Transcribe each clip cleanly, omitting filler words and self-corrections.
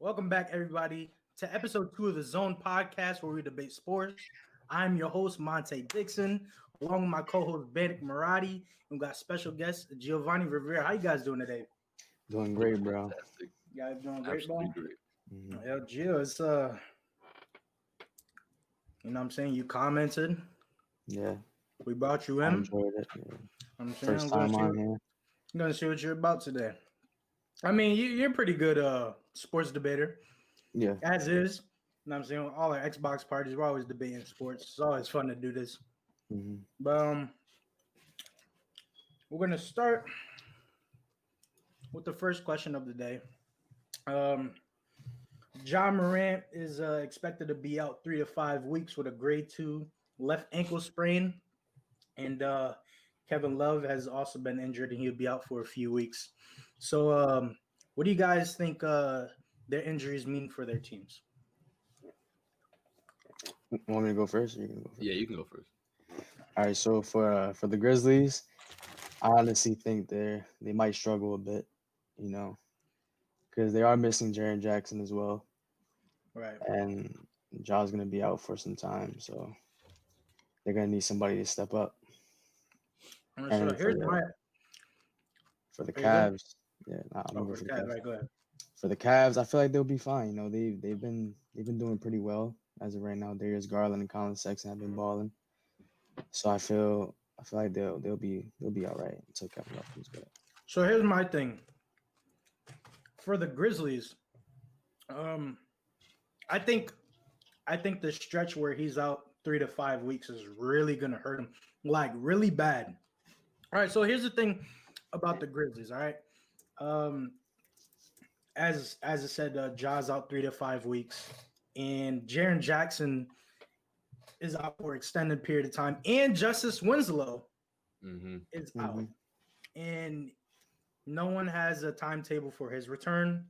Welcome back, everybody, to episode 2 of the Zone Podcast, where we debate sports. I'm your host, Monte Dixon, along with my co-host, Banik Marati, and we got special guest, Giovanni Rivera. How you guys doing today? Doing great, bro. Fantastic. You guys doing great, Absolutely bro? great. Mhm. Yeah, Gio, it's you know what I'm saying? You commented. Yeah, We brought you I in. enjoyed it. Yeah. I'm saying First I'm gonna time see on what, here. I'm gonna see what you're about today. I mean, you're a pretty good sports debater, Yeah, as is. You know what I'm saying? All our Xbox parties, we're always debating sports. It's always fun to do this. hmm But we're gonna start with the first question of the day. John Morant is expected to be out 3 to 5 weeks with a grade 2 left ankle sprain, and Kevin Love has also been injured and he'll be out for a few weeks. So, what do you guys think their injuries mean for their teams? Want me to go first? Or you can go first. Yeah, you can go first. All right. So for the Grizzlies, I honestly think they might struggle a bit, because they are missing Jaren Jackson as well, Right. and Jaw's gonna be out for some time, so they're gonna need somebody to step up. So And here's my. for the Are you good? Cavs, yeah, nah, I'm Oh, gonna go for for the the Cavs, Cavs. right? Go ahead. For the Cavs, I feel like they'll be fine. They've been doing pretty well as of right now. Darius Garland and Colin Sexton have been balling, so I feel like they'll be all right until Kevin Love comes back. So here's my thing for the Grizzlies. I think the stretch where he's out 3 to 5 weeks is really gonna hurt him, like really bad. All right, so here's the thing about the Grizzlies. All right, um, as I said, Ja's out 3 to 5 weeks, and Jaren Jackson is out for extended period of time, and Justice Winslow Mm-hmm. is out, hmm and no one has a timetable for his return,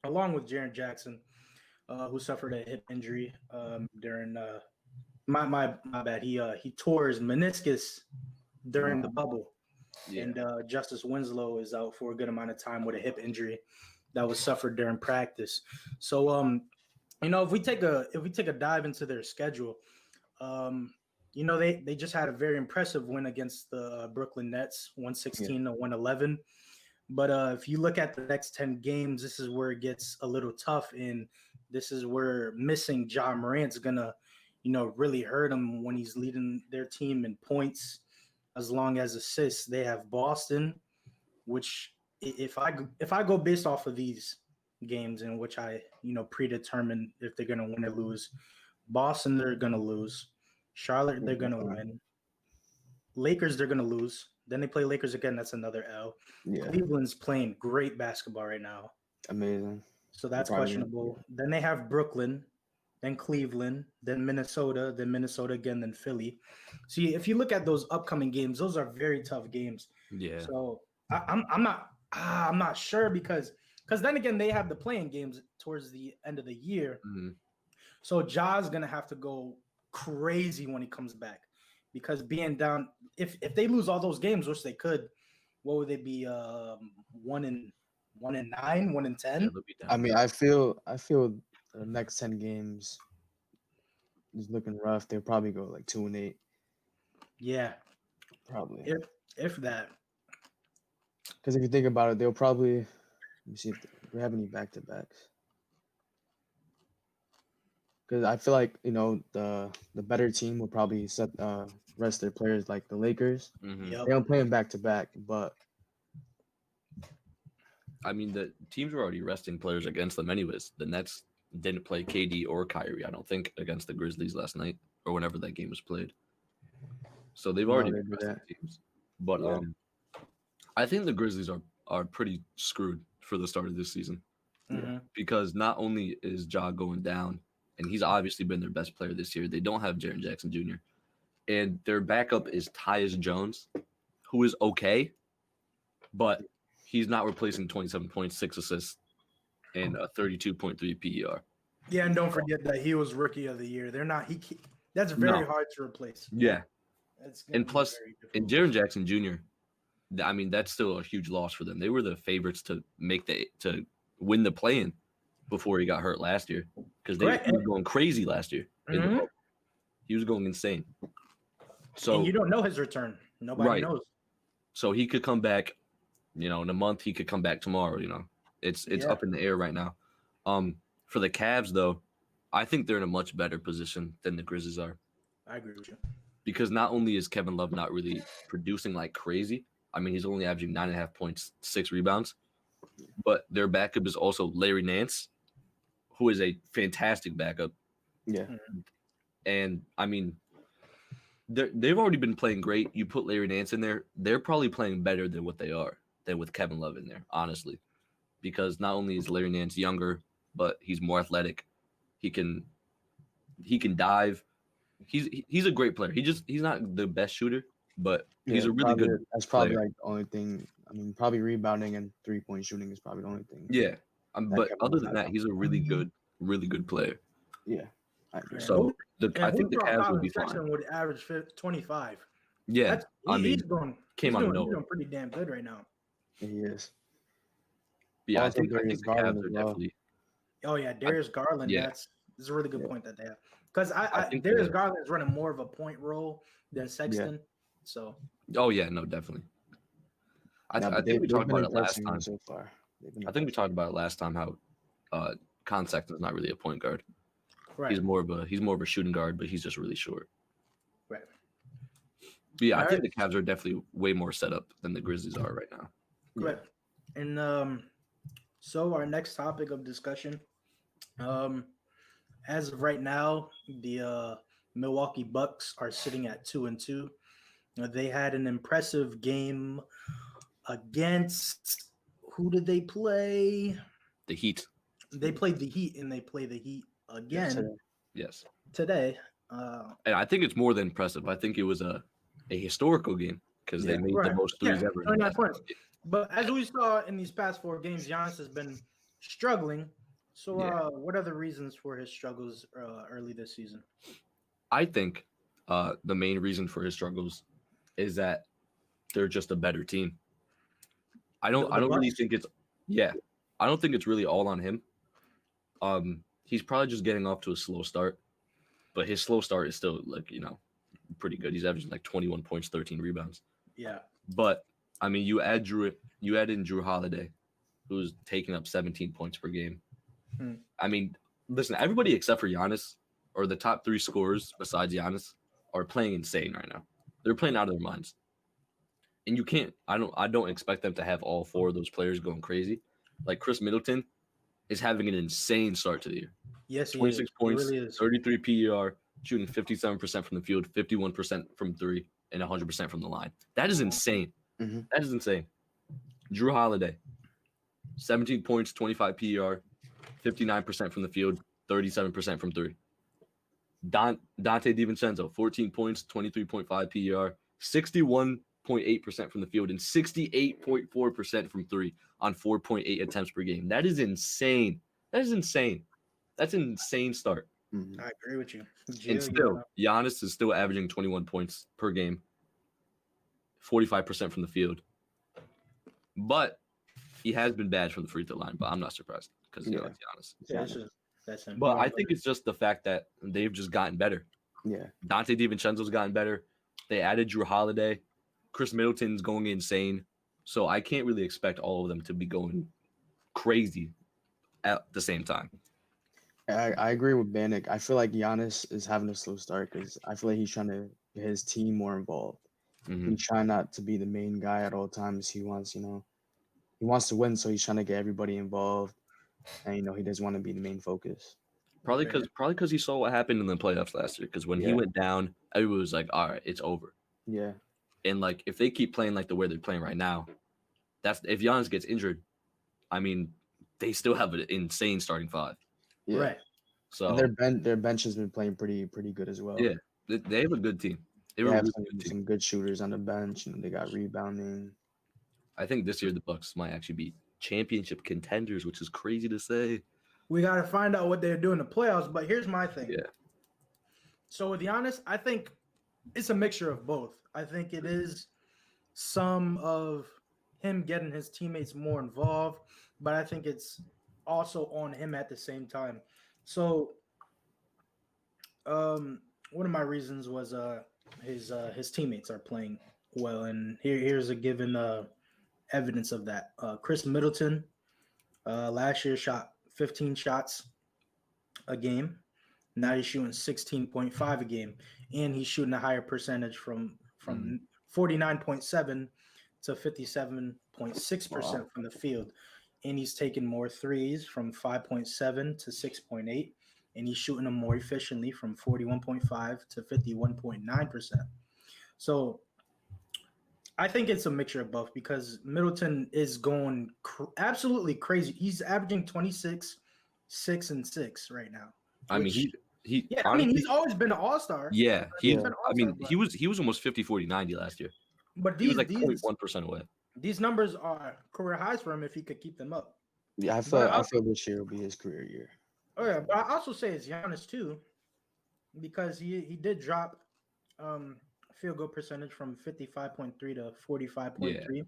along with Jaren Jackson, who suffered a hip injury during my bad. He tore his meniscus during the bubble, Yeah. and Justice Winslow is out for a good amount of time with a hip injury that was suffered during practice. So if we take a dive into their schedule, they just had a very impressive win against the Brooklyn Nets, 116 to 111. But if you look at the next 10 games, this is where it gets a little tough, and this is where missing John Morant's gonna, really hurt him when he's leading their team in points, as long as assists. They have Boston, which if I go based off of these games in which I predetermine if they're gonna win or lose, Boston they're gonna lose, Charlotte they're gonna win, Lakers they're gonna lose. Then they play Lakers again. That's another L. Yeah, Cleveland's playing great basketball right now, amazing. so They're that's probably questionable. Then they have Brooklyn, then Cleveland, then Minnesota again, then Philly. See, if you look at those upcoming games, those are very tough games. Yeah. So I'm not sure because then again they have the playing games towards the end of the year. Mm-hmm. So Ja's gonna have to go crazy when he comes back, because being down, if they lose all those games, which they could, what would they be? 1-9, 1-10. Yeah, they'll be down. I mean, I feel the next 10 games is looking rough. They'll probably go like 2-8, Yeah, probably. if that. Because if you think about it, they'll probably let me see if we have any back to backs. Because I feel like the better team will probably rest their players, like the Lakers. Mm-hmm. Yep. They don't play them back to back, but I mean, the teams were already resting players against them anyways. The Nets didn't play KD or Kyrie, I don't think, against the Grizzlies last night or whenever that game was played. So they've No, already they been did resting that. teams. But Yeah. I think the Grizzlies are pretty screwed for the start of this season. Mhm. Because not only is Ja going down, and he's obviously been their best player this year, they don't have Jaren Jackson Jr. And their backup is Tyus Jones, who is okay, but he's not replacing 27.6 assists and a 32.3 PER. Yeah, and don't forget that he was Rookie of the Year. They're not. That's very No. hard to replace. Yeah. It's gonna And be plus, very and difficult. Jaren Jackson Jr., I mean, that's still a huge loss for them. They were the favorites to win the play-in, before he got hurt last year because Correct. he was going crazy last year. Mhm. He was going insane. And So you don't know his return. Nobody Right. knows. so he could come back, in a month. He could come back tomorrow. It's Yeah. up in the air right now. For the Cavs though, I think they're in a much better position than the Grizzlies are I agree with you. because not only is Kevin Love not really producing like crazy. I mean, he's only averaging 9.5 points, 6 rebounds, but their backup is also Larry Nance, who is a fantastic backup. Yeah. And I mean, they've already been playing great. You put Larry Nance in there, they're probably playing better than what they are than with Kevin Love in there, honestly. Because not only is Larry Nance younger, but he's more athletic. He can dive. He's a great player. He's not the best shooter, but he's Yeah, a really good That's probably player. like the only thing. I mean, probably rebounding and 3-point shooting is probably the only thing. Yeah. But Kevin other Love than has that, he's a really good player. Yeah, I agree. So I And think the who thought Cavs will Colin be Sexton fine. would average 25? Yeah. He's going. Came out of He's nowhere. doing pretty damn good right now. He is. Yeah, Also, I think Darius the Garland Cavs as are well. definitely. Oh yeah, Darius Garland. yeah. That's a really good Yeah. point that they have because I think Darius Garland is running more of a point role than Sexton. So Oh yeah, no, definitely. I think we talked about it last time. So far. I think we talked about it last time how Colin Sexton's not really a point guard. right, He's more of a shooting guard, but he's just really short. right. But yeah, I All think right. the Cavs are definitely way more set up than the Grizzlies are right now. Correct. And so our next topic of discussion, as of right now, the Milwaukee Bucks are sitting at 2-2. They had an impressive game against who did they play? The Heat. They played the Heat, and they play the Heat again Yes. today. And I think it's more than impressive. I think it was a historical game because they made the most threes ever. 29 points. But as we saw in these past 4 games, Giannis has been struggling. So what are the reasons for his struggles early this season? I think the main reason for his struggles is that they're just a better team. I don't really think it's I don't think it's really all on him. He's probably just getting off to a slow start, but his slow start is still pretty good. He's averaging like 21 points, 13 rebounds. Yeah. But I mean, you add in Drew Holiday, who's taking up 17 points per game. I mean, listen, everybody except for Giannis, or the top 3 scorers besides Giannis, are playing insane right now. They're playing out of their minds. And you can't. I don't expect them to have all 4 of those players going crazy. Like Chris Middleton is having an insane start to the year. Yes, 26 points, he really is. 33 PER, shooting 57% from the field, 51% from 3, and 100% from the line. That is insane. Mm-hmm. That is insane. Drew Holiday, 17 points, 25 PER, 59% from the field, 37% from 3. Dante DiVincenzo, 14 points, 23.5 PER, 61.8% from the field, and 68.4% from 3 on 4.8 attempts per game. That is insane. That's an insane start. Mm-hmm. I agree with you. And still, Giannis is still averaging 21 points per game, 45% from the field. But he has been bad from the free throw line, but I'm not surprised because it's Giannis. Yeah, that's him. But I think it's just the fact that they've just gotten better. Yeah. Dante DiVincenzo's gotten better. They added Drew Holiday. Chris Middleton's going insane. So I can't really expect all of them to be going crazy at the same time. I agree with Bannock. I feel like Giannis is having a slow start because I feel like he's trying to get his team more involved. Mm-hmm. He's trying not to be the main guy at all times. He wants to win, so he's trying to get everybody involved, and he doesn't want to be the main focus. Probably because he saw what happened in the playoffs last year. Because when he went down, everybody was like, "All right, it's over." Yeah. And like, if they keep playing like the way they're playing right now, if Giannis gets injured, I mean, they still have an insane starting 5. Yeah. Right. So their bench has been playing pretty good as well. Yeah, they have a good team. They have some good shooters on the bench, and they got rebounding. I think this year the Bucks might actually be championship contenders, which is crazy to say. We got to find out what they're doing in the playoffs. But here's my thing. Yeah. So with Giannis, I think it's a mixture of both. I think it is some of him getting his teammates more involved, but I think it's also on him at the same time. So, one of my reasons was his teammates are playing well, and here's a given evidence of that. Chris Middleton last year shot 15 shots a game. Now he's shooting 16.5 a game, and he's shooting a higher percentage from 49.7 to 57.6% from the field. And he's taking more threes from 5.7 to 6.8, and he's shooting them more efficiently from 41.5 to 51.9%. So I think it's a mixture of both because Middleton is going absolutely crazy. He's averaging 26, 6, and 6 right now. I mean, he yeah, honestly, I mean, he's always been an all-star. Yeah, He's been an I mean, all-star, he was almost 50, 40, 90 last year. but He was like 0.1% away. These numbers are career highs for him if he could keep them up. Yeah, I feel this year will be his career year. Oh yeah, but I also say it's Giannis too, because he did drop field goal percentage from 55.3 to 45.3.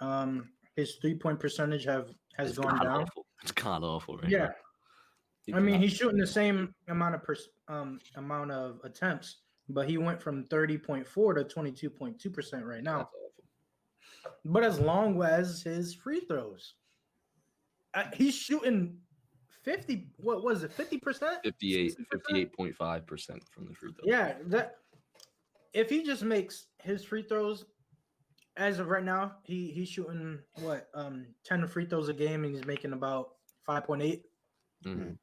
Yeah. His 3-point percentage has gone down. Awful. It's kind of awful, right? Yeah. I mean, he's shooting the same amount of attempts, but he went from 30.4 to 22.2% right now. But as long as his free throws, he's shooting 50. What was it? 50%? 58.5% from the free throws. Yeah, that if he just makes his free throws as of right now, he's shooting 10 free throws a game, and he's making about 5.8. Mm-hmm.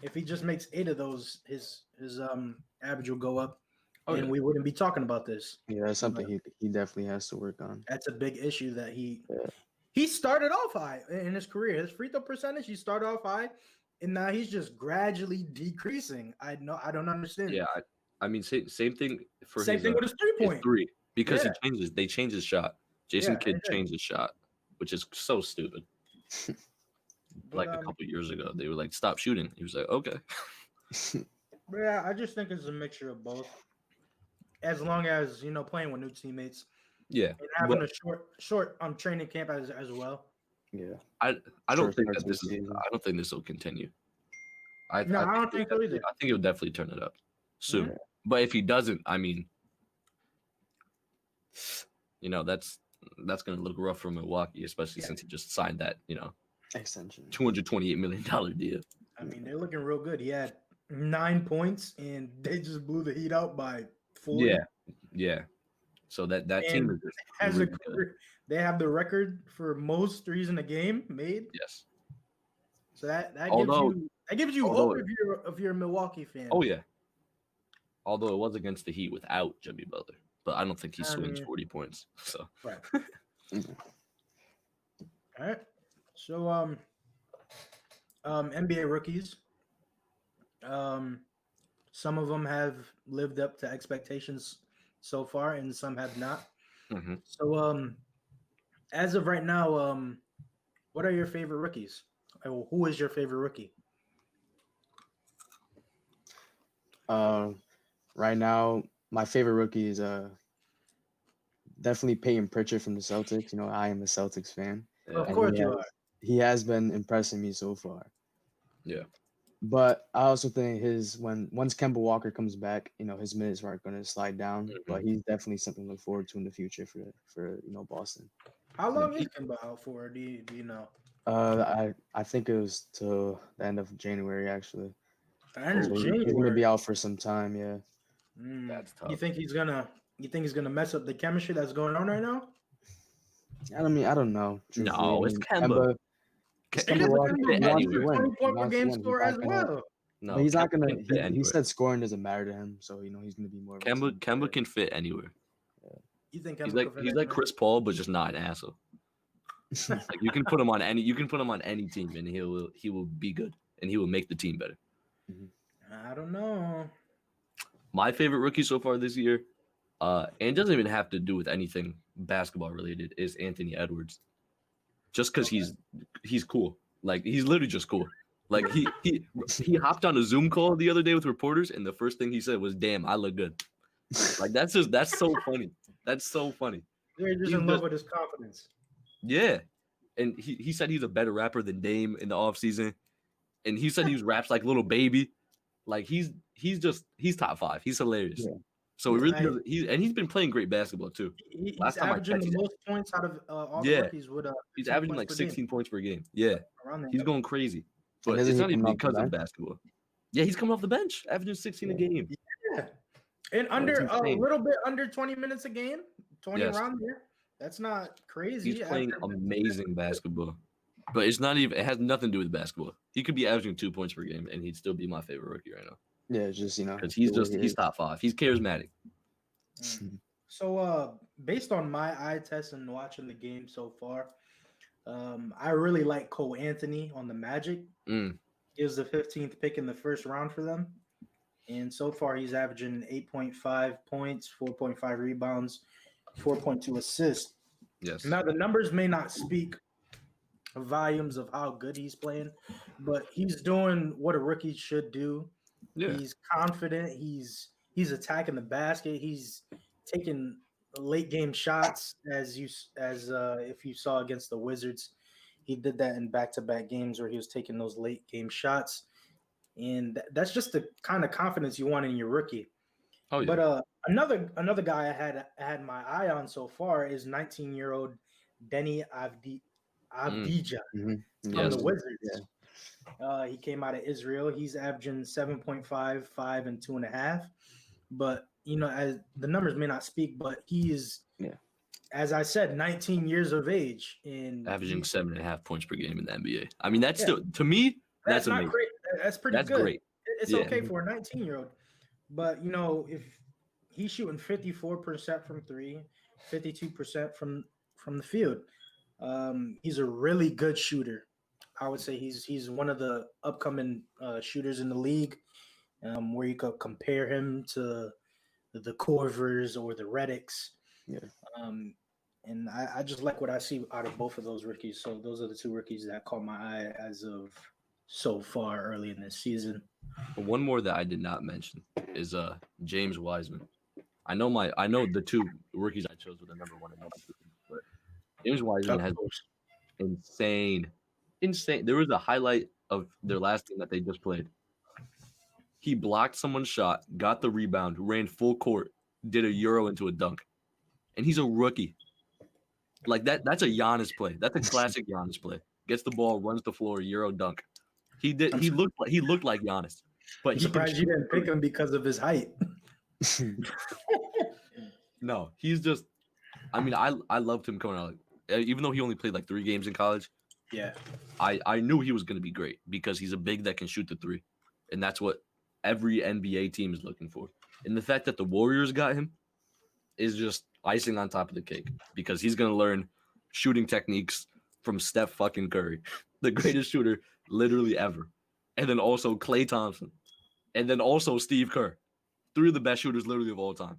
If he just makes 8 of those, his average will go up, and we wouldn't be talking about this. Yeah, that's something he definitely has to work on. That's a big issue that he started off high in his career. His free throw percentage, he started off high, and now he's just gradually decreasing. I don't understand. Yeah, I mean, same thing for same thing with his 3-point. Three, because they changed his shot. Jason Kidd changed his shot, which is so stupid. Like a couple years ago, they were like, "Stop shooting." He was like, "Okay." Yeah, I just think it's a mixture of both. As long as playing with new teammates, and having a short training camp as well. Yeah, I don't think that this is. I don't think this will continue. I don't think so either. I think he'll definitely turn it up soon. Yeah. But if he doesn't, I mean, that's going to look rough for Milwaukee, especially since he just signed that extension, $228 million deal. I mean, they're looking real good. He had 9 points, and they just blew the Heat out by 40. Yeah. So that team has really they have the record for most threes in a game made. Yes. So that gives you hope if you're a Milwaukee fan. Oh yeah. Although it was against the Heat without Jimmy Butler, but I don't think he swings 40 points. So right. All right. So NBA rookies. Some of them have lived up to expectations so far, and some have not. Mm-hmm. So as of right now, what are your favorite rookies? Who is your favorite rookie? Right now, my favorite rookie is definitely Peyton Pritchard from the Celtics. I am a Celtics fan. Yeah. Of course you are. He has been impressing me so far. Yeah. But I also think once Kemba Walker comes back, his minutes aren't going to slide down. Mm-hmm. But he's definitely something to look forward to in the future for Boston. How long is Kemba out for? Do you know? I think it was till the end of January actually. He's going to be out for some time. Yeah. That's tough. You think he's gonna mess up the chemistry that's going on right now? I don't know. No, it's Kemba. Kemba wants to win. 20-point per game score as well. No, but he's not gonna. He said scoring doesn't matter to him, so he's gonna be more. Kemba can fit anywhere. Yeah. You think Kemba he's like Chris Paul, but just not an asshole. Like you can put him on any team, and he will be good, and he will make the team better. I don't know. My favorite rookie so far this year, and it doesn't even have to do with anything basketball related, is Anthony Edwards. Just because he's cool. Like he's literally just cool. Like he hopped on a Zoom call the other day with reporters, and the first thing he said was, "Damn, I look good." Like that's so funny. That's so funny. You're just in love with his confidence. Yeah. And he said he's a better rapper than Dame in the offseason. And he said he raps like Little Baby. Like he's top 5. He's hilarious. Yeah. So it really doesn't, he's been playing great basketball too. He's averaging the most points out of all the rookies with he's averaging like 16 points per game. Yeah. Around there. He's going crazy. But it's not even because of basketball. Yeah, he's coming off the bench, averaging 16 a game. Yeah. And under a little bit under 20 minutes a game, 20 around there. That's not crazy. He's playing amazing basketball. But it has nothing to do with basketball. He could be averaging 2 points per game and he'd still be my favorite rookie right now. Yeah, it's just, because he's top 5. He's charismatic. So based on my eye test and watching the game so far, I really like Cole Anthony on the Magic. He was the 15th pick in the first round for them. And so far he's averaging 8.5 points, 4.5 rebounds, 4.2 assists. Yes. Now the numbers may not speak volumes of how good he's playing, but he's doing what a rookie should do. Yeah. He's confident. He's attacking the basket. He's taking late game shots as if you saw against the Wizards. He did that in back-to-back games where he was taking those late game shots. And that's just the kind of confidence you want in your rookie. Oh, yeah. But another guy I had my eye on so far is 19-year-old Denny Avdija from the Wizards. Yeah. He came out of Israel. He's averaging 7.5, 5, and 2.5. But as the numbers may not speak, but he is, as I said, 19 years of age and averaging 7.5 points per game in the NBA. I mean, that's still, to me, that's not amazing. great. That's pretty good. Great. It's okay for a 19-year-old. But if he's shooting 54% from 3, 52% from the field, he's a really good shooter. I would say he's one of the upcoming shooters in the league, where you could compare him to the Corvers or the Reddicks. Yeah. And I just like what I see out of both of those rookies. So those are the two rookies that caught my eye as of so far early in this season. But one more that I did not mention is James Wiseman. I know the two rookies I chose were the number 1 and number 2, but James Wiseman has insane. There was a highlight of their last game that they just played. He blocked someone's shot, got the rebound, ran full court, did a Euro into a dunk. And he's a rookie. Like that's a Giannis play. That's a classic Giannis play. Gets the ball, runs the floor, Euro dunk. He looked like Giannis. But I'm surprised you didn't pick him because of his height. No, he's just, I mean, I loved him coming out. Even though he only played like 3 games in college. Yeah. I knew he was going to be great because he's a big that can shoot the 3. And that's what every NBA team is looking for. And the fact that the Warriors got him is just icing on top of the cake because he's going to learn shooting techniques from Steph fucking Curry, the greatest shooter literally ever. And then also Klay Thompson. And then also Steve Kerr. 3 of the best shooters literally of all time.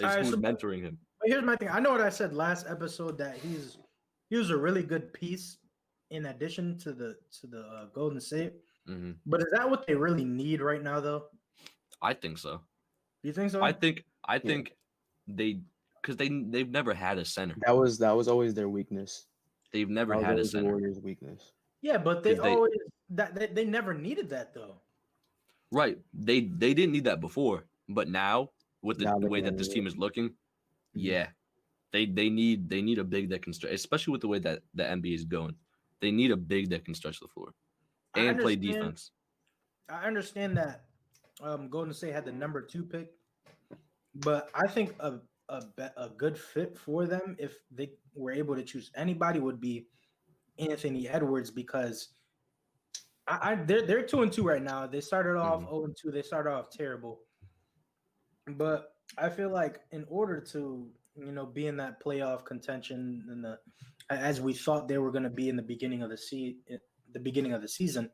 Who's mentoring him. Here's my thing. I know what I said last episode that he was a really good piece in addition to the Golden State. Mm-hmm. But is that what they really need right now, though? I think so. You think so? I think because they've never had a center. That was always their weakness. They've never had a center. Warriors' weakness. Yeah, but they never needed that though. Right. They didn't need that before, but now with the way that this team is looking, yeah, they need a big that can stretch, especially with the way that the NBA is going. They need a big that can stretch the floor and play defense. I understand that Golden State had the number 2 pick, but I think a good fit for them if they were able to choose anybody would be Anthony Edwards because they're 2-2 right now. They started off 0-2. They started off terrible, but I feel like in order to be in that playoff contention and as we thought they were going to be in the beginning of the season,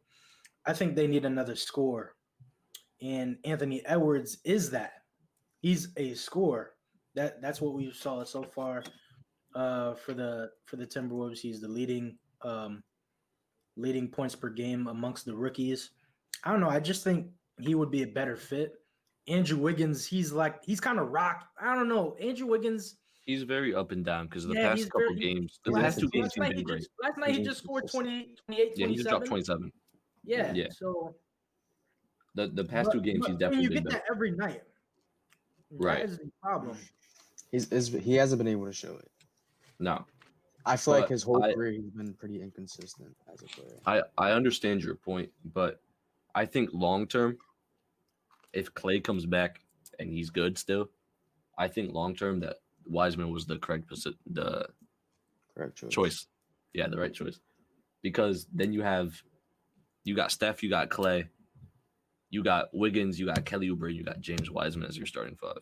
I think they need another scorer, and Anthony Edwards is that. He's a scorer. That's what we saw so far for the Timberwolves. He's the leading points per game amongst the rookies. I don't know. I just think he would be a better fit. Andrew Wiggins, he's kind of rock. I don't know. Andrew Wiggins, He's very up and down because the Yeah, past he's couple very. games, the He's past two inconsistent. games, he's been great. Last night He's he just scored inconsistent. 20, 28, Yeah, he just dropped 27. 27. Yeah. Yeah. So The past two games, he's definitely you been get better. that every night. Right. That is the problem. He hasn't been able to show it. No, I feel like But his whole career he's been pretty inconsistent as a player. I understand your point, but I think long term, if Clay comes back and he's good still, I think long term that Wiseman was the correct Correct choice. Yeah, the right choice. Because then you got Steph, you got Clay, you got Wiggins, you got Kelly Oubre, you got James Wiseman as your starting five.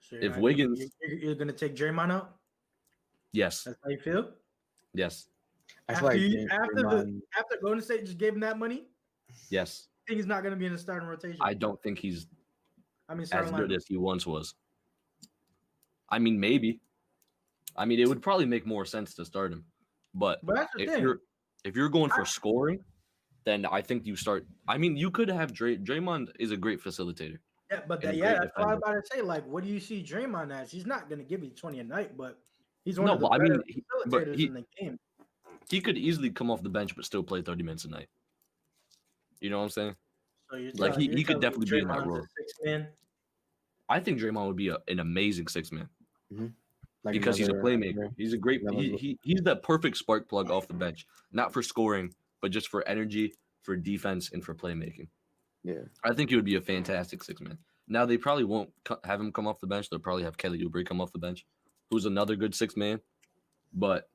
So If Wiggins, you're gonna take Draymond out. yes, That's how you feel. yes, I feel like After Golden State just gave him that money, yes. I think he's not gonna be in the starting rotation. I don't think he's as starting good lineup. as he once was. I mean, maybe. I mean, it would probably make more sense to start him, but that's the thing. if you're going for scoring, then I think you start. I mean, you could have Draymond is a great facilitator. Yeah, but and a great that's what I was defender. about to say. Like, what do you see Draymond as? He's not gonna give you 20 a night, but he's one No, of the but I better mean, facilitators in the game. He could easily come off the bench but still play 30 minutes a night. You know what I'm saying? So you're Like telling- he you're could telling me definitely be in that Draymond's a role. sixth man? I think Draymond would be an amazing six man like because he's a another- playmaker. He's a great. He's that perfect spark plug off the bench, not for scoring, but just for energy, for defense, and for playmaking. Yeah, I think he would be a fantastic six man. Now they probably won't have him come off the bench. They'll probably have Kelly Oubre come off the bench, who's another good six man. But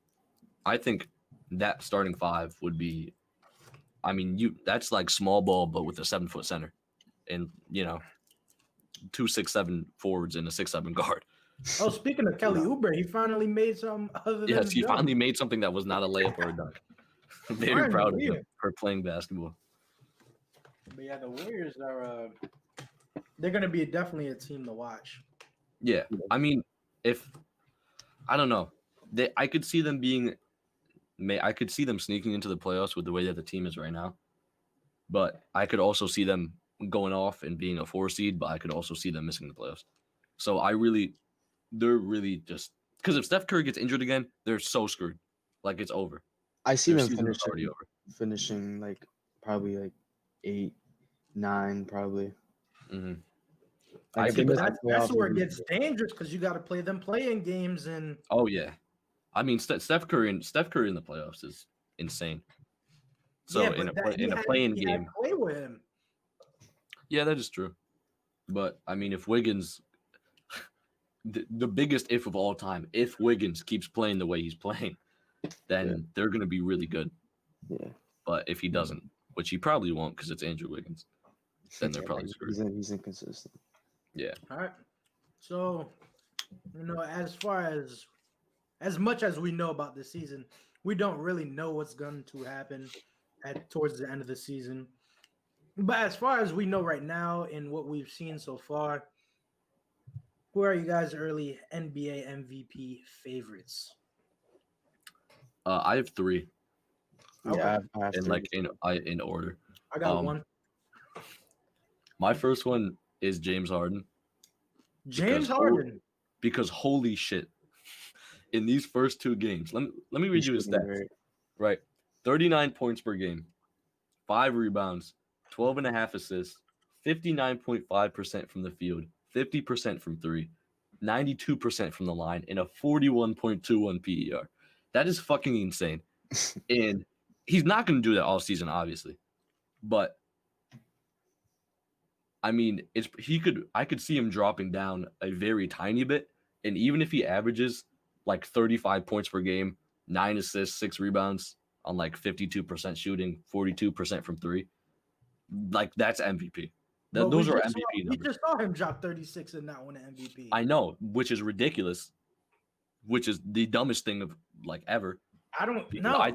I think that starting five would be. I mean, that's like small ball, but with a 7-foot center, and 2 6'7" forwards and a 6'7" guard. Oh, speaking of Kelly Oubre, he finally made something other than Yes, he jump. finally made something that was not a layup or a dunk. Very proud of him for playing basketball. But yeah, the Warriors are they're gonna be definitely a team to watch. Yeah, I mean, I don't know, I could see them sneaking into the playoffs with the way that the team is right now. But I could also see them going off and being a 4 seed, but I could also see them missing the playoffs. So they're really just because if Steph Curry gets injured again, they're so screwed. Like it's over. I see Their them season is already over. finishing like probably like 8, 9, probably. Mm-hmm. That's where it gets dangerous because you got to play them playing games and. Oh yeah, I mean Steph Curry in the playoffs is insane. So yeah, in a playing game, play with him. Yeah, that is true. But I mean, if Wiggins, the biggest if of all time, if Wiggins keeps playing the way he's playing, then they're going to be really good. Yeah. But if he doesn't, which he probably won't because it's Andrew Wiggins, then they're probably screwed. He's inconsistent. Yeah. All right. So, as far as much as we know about this season, we don't really know what's going to happen towards the end of the season. But as far as we know right now and what we've seen so far, who are you guys' early NBA MVP favorites? I have 3. Yeah, I have in 3. In order. I got one. My first one is James Harden. James Harden. Because holy shit, in these first 2 games, let me read you his stats. Right, 39 points per game, 5 rebounds, 12.5 assists, 59.5% from the field, 50% from 3, 92% from the line, and a 41.21 PER. That is fucking insane. And he's not going to do that all season, obviously. But I mean, I could see him dropping down a very tiny bit. And even if he averages like 35 points per game, 9 assists, 6 rebounds on like 52% shooting, 42% from 3, like that's MVP. Those are MVP numbers. We just saw him drop 36 and not win an MVP. I know, which is ridiculous, which is the dumbest thing of like ever. I don't know. I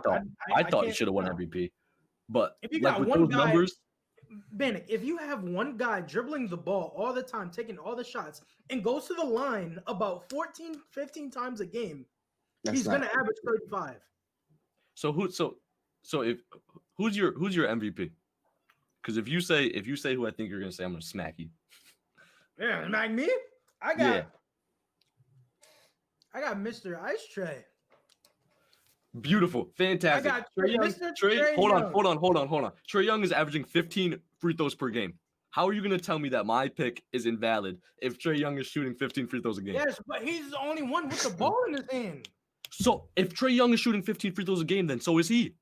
thought he should have won MVP. But if you like got with one those guy, numbers, Bannock, if you have one guy dribbling the ball all the time, taking all the shots, and goes to the line about 14, 15 times a game, he's going to average 35. So who's your MVP? Because if you say who I think you're going to say, I'm going to smack you. Yeah, like me? I got I got Mr. Ice Tray. Beautiful, fantastic. I got Trae Young. Mr. Trey, Trae hold Young. on. Trae Young is averaging 15 free throws per game. How are you going to tell me that my pick is invalid if Trae Young is shooting 15 free throws a game? Yes, but he's the only one with the ball in his hand. So if Trae Young is shooting 15 free throws a game, then so is he.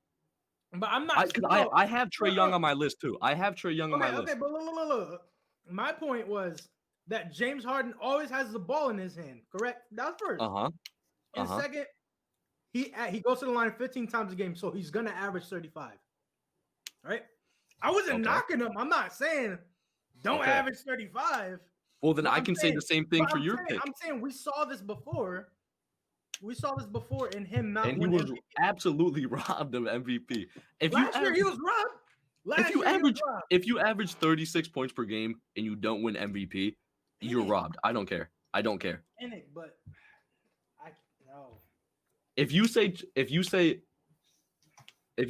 But I'm not. I have Trae Young on my list too. I have Trae Young on my list. Okay, but look. My point was that James Harden always has the ball in his hand. Correct? That's first. And second, he goes to the line 15 times a game, so he's gonna average 35. Right? I wasn't knocking him. I'm not saying don't average 35. Well, then I can say the same thing for your pick. I'm saying we saw this before. We saw this before in him not and he winning was MVP. absolutely robbed of MVP. Last year he was robbed. If you average 36 points per game and you don't win MVP, you're robbed. I don't care. But I no. If you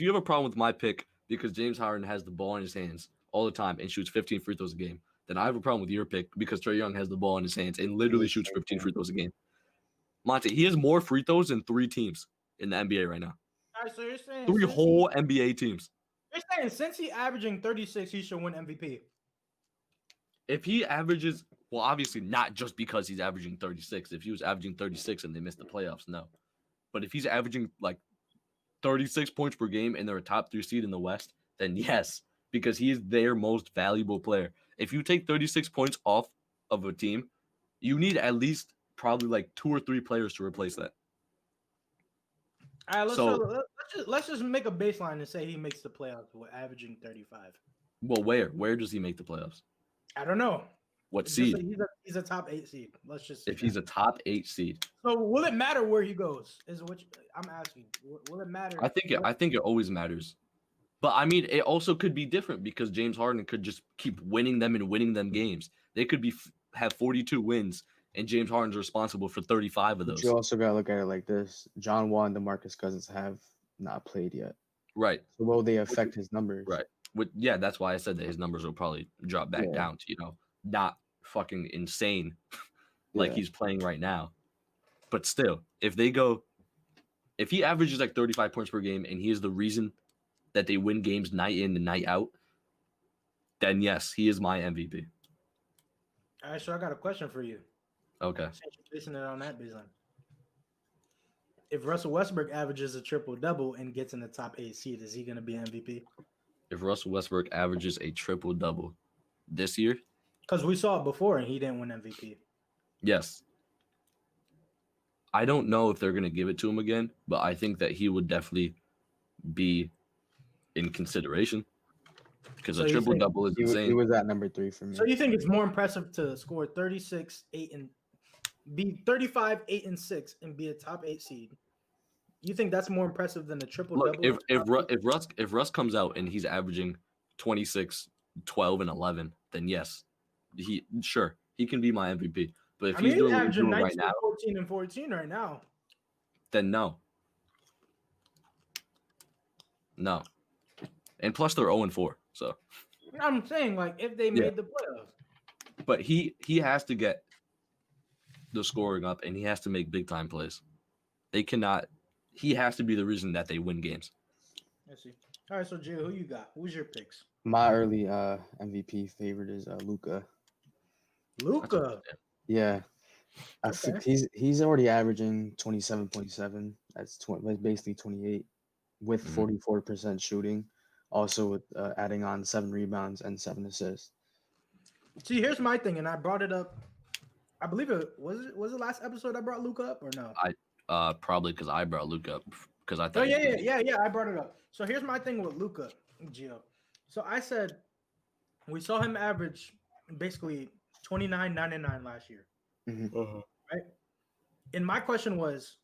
have a problem with my pick because James Harden has the ball in his hands all the time and shoots 15 free throws a game, then I have a problem with your pick because Trae Young has the ball in his hands and literally shoots 15 free throws a game. Monte, he has more free throws than 3 teams in the NBA right now. All right, so you're saying 3 whole NBA teams. You're saying since he's averaging 36, he should win MVP. If he averages, well, obviously not just because he's averaging 36. If he was averaging 36 and they missed the playoffs, no. But if he's averaging like 36 points per game and they're a top 3 seed in the West, then yes, because he is their most valuable player. If you take 36 points off of a team, you need at least probably like 2 or 3 players to replace that. All right, let's just make a baseline and say he makes the playoffs with averaging 35. Well, where does he make the playoffs? I don't know. What seed? He's a top 8 seed. Let's just. If he's a top 8 seed. So will it matter where he goes? Is what I'm asking. Will it matter? I think it always matters. But I mean, it also could be different because James Harden could just keep winning them games. They could have 42 wins, and James Harden's responsible for 35 of those. But you also gotta look at it like this: John Wall and DeMarcus Cousins have not played yet. Right. So will they affect his numbers? Right. That's why I said that his numbers will probably drop back down to not fucking insane like he's playing right now. But still, if he averages like 35 points per game and he is the reason that they win games night in and night out, then yes, he is my MVP. All right, so I got a question for you. Okay. Since you're basing it on that baseline. If Russell Westbrook averages a triple-double and gets in the top 8 seed, is he going to be MVP? If Russell Westbrook averages a triple-double this year? Because we saw it before and he didn't win MVP. Yes. I don't know if they're going to give it to him again, but I think that he would definitely be in consideration because a triple-double is insane. He was at number 3 for me. So you think it's more impressive to score 36, 8, and be 35, 8, and 6 and be a top 8 seed? You think that's more impressive than a triple-double? Look, if Russ comes out and he's averaging 26, 12, and 11, then yes, he can be my MVP. But if he's doing what he's doing right now, 14 and 14 right now, then no. And plus they're 0-4, so I'm saying like if they made the playoffs. But he has to get the scoring up and he has to make big time plays. He has to be the reason that they win games. I see. All right, so Jay, who you got? Who's your picks? My early MVP favorite is Luka. Luka. Yeah. He's already averaging 27.7. That's basically 28 with 44% shooting. Also with adding on 7 rebounds and 7 assists. See, here's my thing, and I brought it up. I believe it was the last episode I brought Luka up or no? Probably because I brought Luka up because I thought. Oh yeah, I brought it up. So here's my thing with Luka, Gio. So I said we saw him average basically 29, 9, and 9 last year. Mm-hmm. Right? And my question was,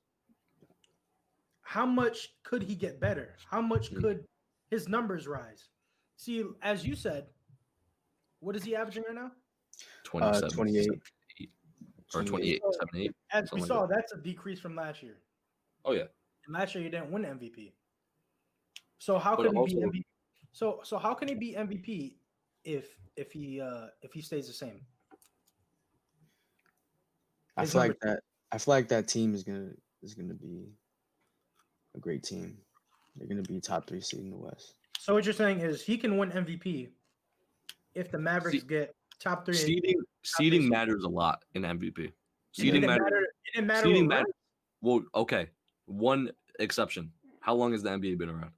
how much could he get better? How much could his numbers rise? See, as you said, what is he averaging right now? 27, 28. 8, or 28, 7, 8. As we saw, that's a decrease from last year. Oh yeah. And last year he didn't win MVP. So how can he be MVP? So how can he be MVP if he stays the same? I feel like I feel like that team is gonna be a great team. They're gonna be top 3 seed in the West. So what you're saying is he can win MVP if the Mavericks See, get top 3. seeding matters a lot in MVP. Seeding matters. It didn't matter. Seeding What matters. Well, okay. One exception. How long has the NBA been around?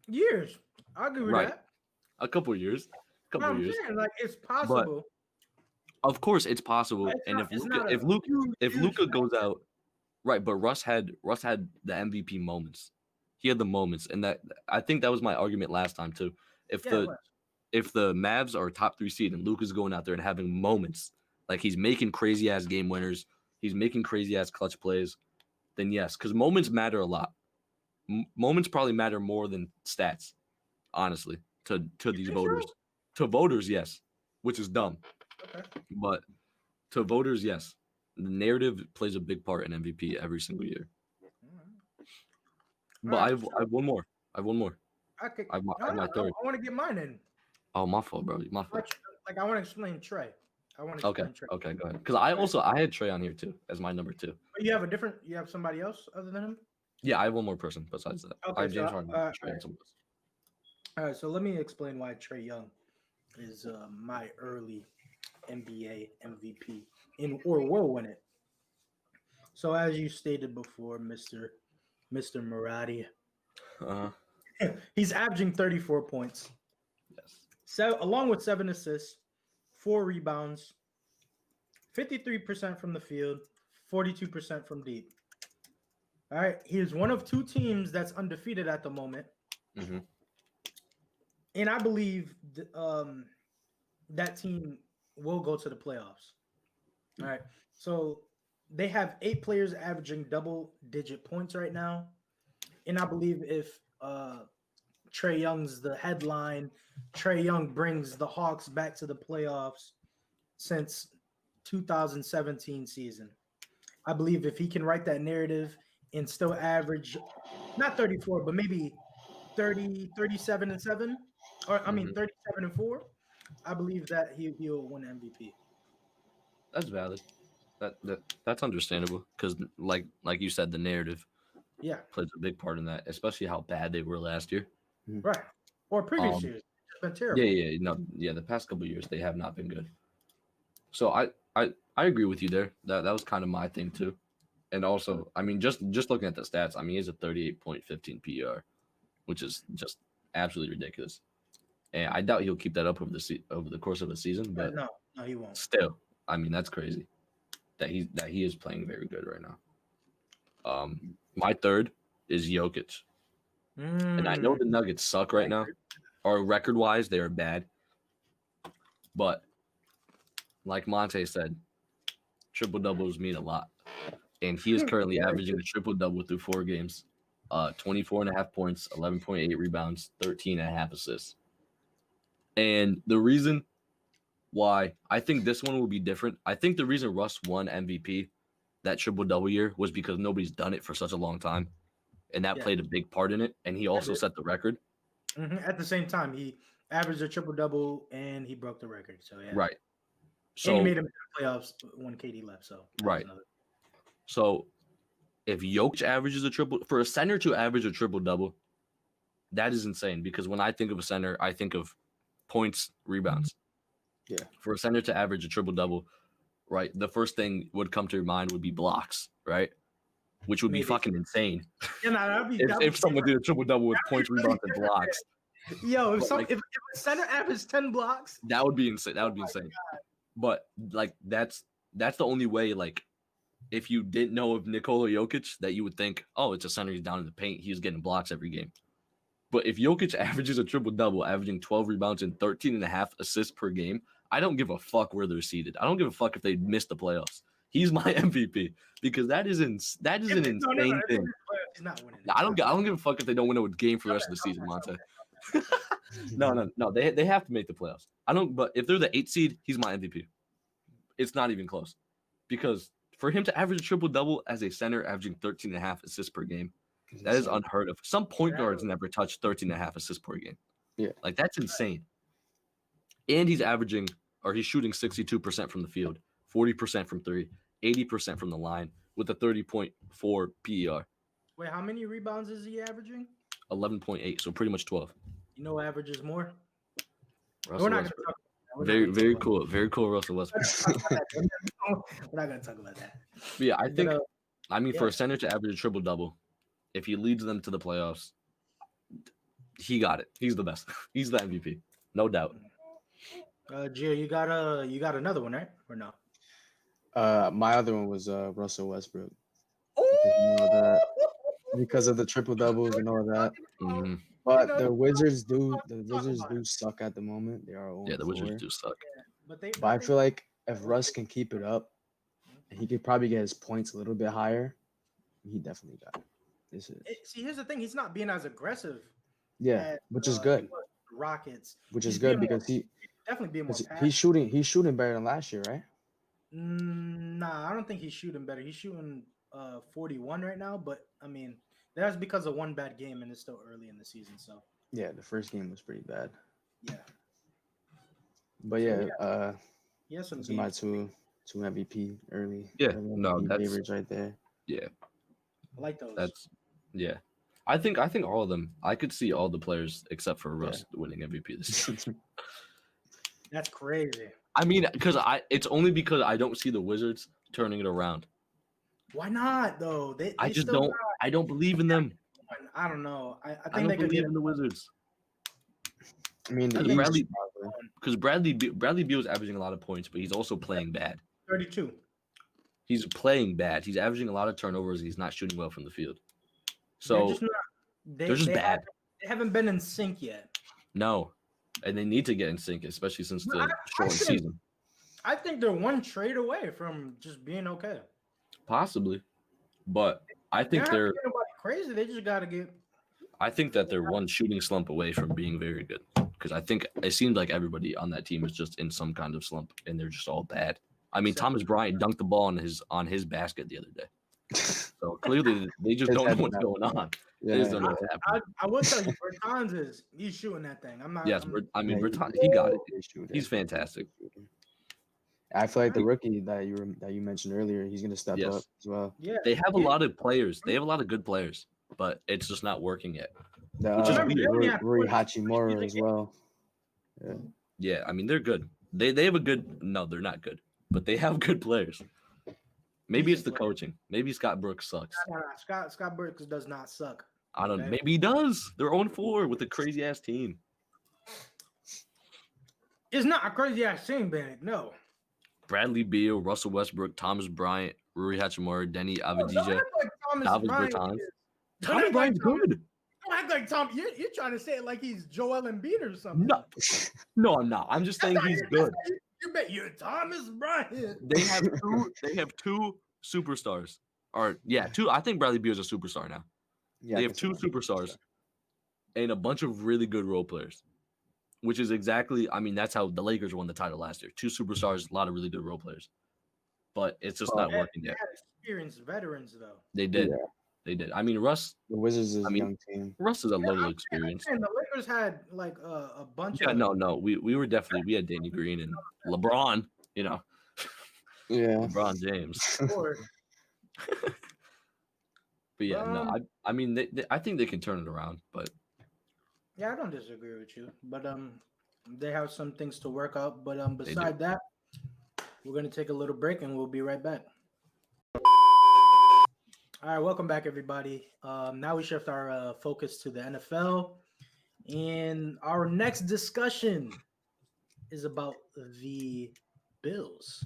years. I agree with that. A couple of years. But I'm saying, like, it's possible. Of course, it's possible. It's And not- it's if not a Luka huge goes out, right? But Russ had the MVP moments. He had the moments, and that I think that was my argument last time too. If the Mavs are top 3 seed and Luka's going out there and having moments, like he's making crazy ass game winners, he's making crazy ass clutch plays, then yes, because moments matter a lot. Moments probably matter more than stats, honestly, to these voters. So? To voters, yes, which is dumb. Okay. But to voters, yes. The narrative plays a big part in MVP every single year. But I have one more. I have my third. I want to get mine in. Oh, my fault, bro. My fault. Like, I want to explain Trey. Okay, go ahead. Because I had Trey on here too as my number 2. But you have somebody else other than him? Yeah, I have one more person besides that. Okay, I have James Harden, Trey, and someone else. All right, so let me explain why Trey Young is my early NBA MVP or will win it. So as you stated before, Mr. Murati, he's averaging 34 points. Yes. So along with 7 assists, 4 rebounds, 53% from the field, 42% from deep. All right, he is one of 2 teams that's undefeated at the moment. Mm-hmm. And I believe that team will go to the playoffs. All right. So they have 8 players averaging double-digit points right now. And I believe if Trey Young's the headline, Trey Young brings the Hawks back to the playoffs since 2017 season. I believe if he can write that narrative and still average, not 34, but maybe 30, 37 and 7, or 37 and 4, I believe that he'll win MVP. That's valid. That's understandable because, like you said, the narrative plays a big part in that, especially how bad they were last year. Right. Or previous years. It's been terrible. The past couple of years they have not been good. So I agree with you there. That was kind of my thing too. And also, I mean, just looking at the stats, I mean, he has a 38.15 PER, which is just absolutely ridiculous. And I doubt he'll keep that up over the course of the season. But no, he won't. Still, I mean, that's crazy that he is playing very good right now. My third is Jokic, and I know the Nuggets suck right now, or record-wise they are bad. But like Monte said, triple doubles mean a lot, and he is currently averaging a triple double through 4 games, 24.5 points, 11.8 rebounds, 13.5 assists. And the reason why I think this one will be different, I think the reason Russ won MVP that triple-double year was because nobody's done it for such a long time, and that played a big part in it, and he also set the record. At the same time, he averaged a triple-double, and he broke the record. So, yeah. Right. So, and he made him to the playoffs when KD left. So, right. So, if Jokic averages for a center to average a triple-double, that is insane because when I think of a center, I think of points, rebounds. Yeah. For a center to average a triple-double, right, the first thing would come to your mind would be blocks, right? Which would be fucking insane. Yeah, if someone did a triple-double with points, rebounds, and blocks. Yo, if a center averaged 10 blocks, that would be insane. That would be insane. But like that's the only way. Like, if you didn't know of Nikola Jokic, that you would think, oh, it's a center. He's down in the paint. He's getting blocks every game. But if Jokic averages a triple-double, averaging 12 rebounds and 13.5 assists per game, I don't give a fuck where they're seated. I don't give a fuck if they miss the playoffs. He's my MVP because that is an insane thing. He's not winning. I don't give a fuck if they don't win a game for the rest of the season, Monte. No. They have to make the playoffs. But if they're the 8th seed, he's my MVP. It's not even close. Because for him to average a triple-double as a center, averaging 13.5 assists per game, that is unheard of. Some point guards never touch 13.5 assists per game. Yeah. Like, that's insane. And he's shooting 62% from the field, 40% from 3, 80% from the line with a 30.4 PER, Wait, how many rebounds is he averaging? 11.8, so pretty much 12. You know, averages more. Russell We're not Westbrook. gonna talk. We're Very, not very gonna cool. Very cool, Russell Westbrook. We're not gonna talk about that. But yeah, I think, for yeah. a center to average a triple-double, if he leads them to the playoffs, he got it. He's the best. He's the MVP. No doubt. Gio, you got another one, right? Or no? My other one was Russell Westbrook. Oh! Because of the triple doubles and all that. Mm-hmm. But the Wizards do suck at the moment. They are 0-4. Yeah, the Wizards do suck. Yeah, but I feel like if Russ can keep it up, he could probably get his points a little bit higher. He definitely got it. See, here's the thing: he's not being as aggressive. Yeah, which is good. Rockets, which is good because he definitely being more. He's shooting better than last year, right? Nah, I don't think he's shooting better. He's shooting 41 right now, but I mean that's because of one bad game and it's still early in the season. So yeah, the first game was pretty bad. Yeah, but yes, those are my two MVP early. Yeah, early no, MVP that's favorites right there. Yeah, I like those. I think all of them. I could see all the players except for Russ winning MVP this year. That's crazy. I mean, it's only because I don't see the Wizards turning it around. Why not though? I just don't. I don't believe in them. I don't know. I think I don't they could believe in the Wizards. I mean, because Bradley Beal is averaging a lot of points, but he's also playing bad. 32. He's playing bad. He's averaging a lot of turnovers. He's not shooting well from the field. So they're just bad. They haven't been in sync yet. No, and they need to get in sync, especially since the short season. I think they're one trade away from just being okay. Possibly, but I think they're crazy. They just got to get. I think that they're one shooting slump away from being very good, because I think it seems like everybody on that team is just in some kind of slump, and they're just all bad. I mean, Thomas Bryant dunked the ball on his basket the other day. So clearly, they just don't know what's going on. They just don't know what's happening. I will tell you, Bertans he's shooting that thing. I'm not. Yes, Bertans, he got it. He's fantastic. I feel like the rookie that you mentioned earlier, he's gonna step up as well. Yeah, they have a lot of players. They have a lot of good players, but it's just not working yet. Rui Hachimura as well. Yeah, I mean they're good. They have a good. No, they're not good, but they have good players. Maybe it's the coaching. Maybe Scott Brooks sucks. Scott Brooks does not suck. I don't know. Maybe he does. They're 0-4 with a crazy ass team. It's not a crazy ass team, Bennett. No. Bradley Beal, Russell Westbrook, Thomas Bryant, Rui Hachimura, Denny Avdija, Davis Bertans. Thomas Bryant's good. Don't act like Tom. You're trying to say it like he's Joel Embiid or something. No, I'm not. I'm just saying he's good. You bet you're Thomas Bryant. They have two superstars. Two. I think Bradley Beal is a superstar now. Yeah, they have two superstars and a bunch of really good role players, which is exactly. I mean, that's how the Lakers won the title last year. Two superstars, a lot of really good role players, but it's just not working yet. They had experienced veterans though. They did. Yeah. They did. I mean, Russ. The Wizards is a young team. Russ is a little experienced. And the Lakers had like a bunch of. No. We were definitely. We had Danny Green and LeBron. You know. Yeah. LeBron James. But yeah, I mean, I think they can turn it around. But yeah, I don't disagree with you. But they have some things to work out. But beside that, we're gonna take a little break and we'll be right back. All right, welcome back, everybody. Now we shift our focus to the NFL, and our next discussion is about the Bills,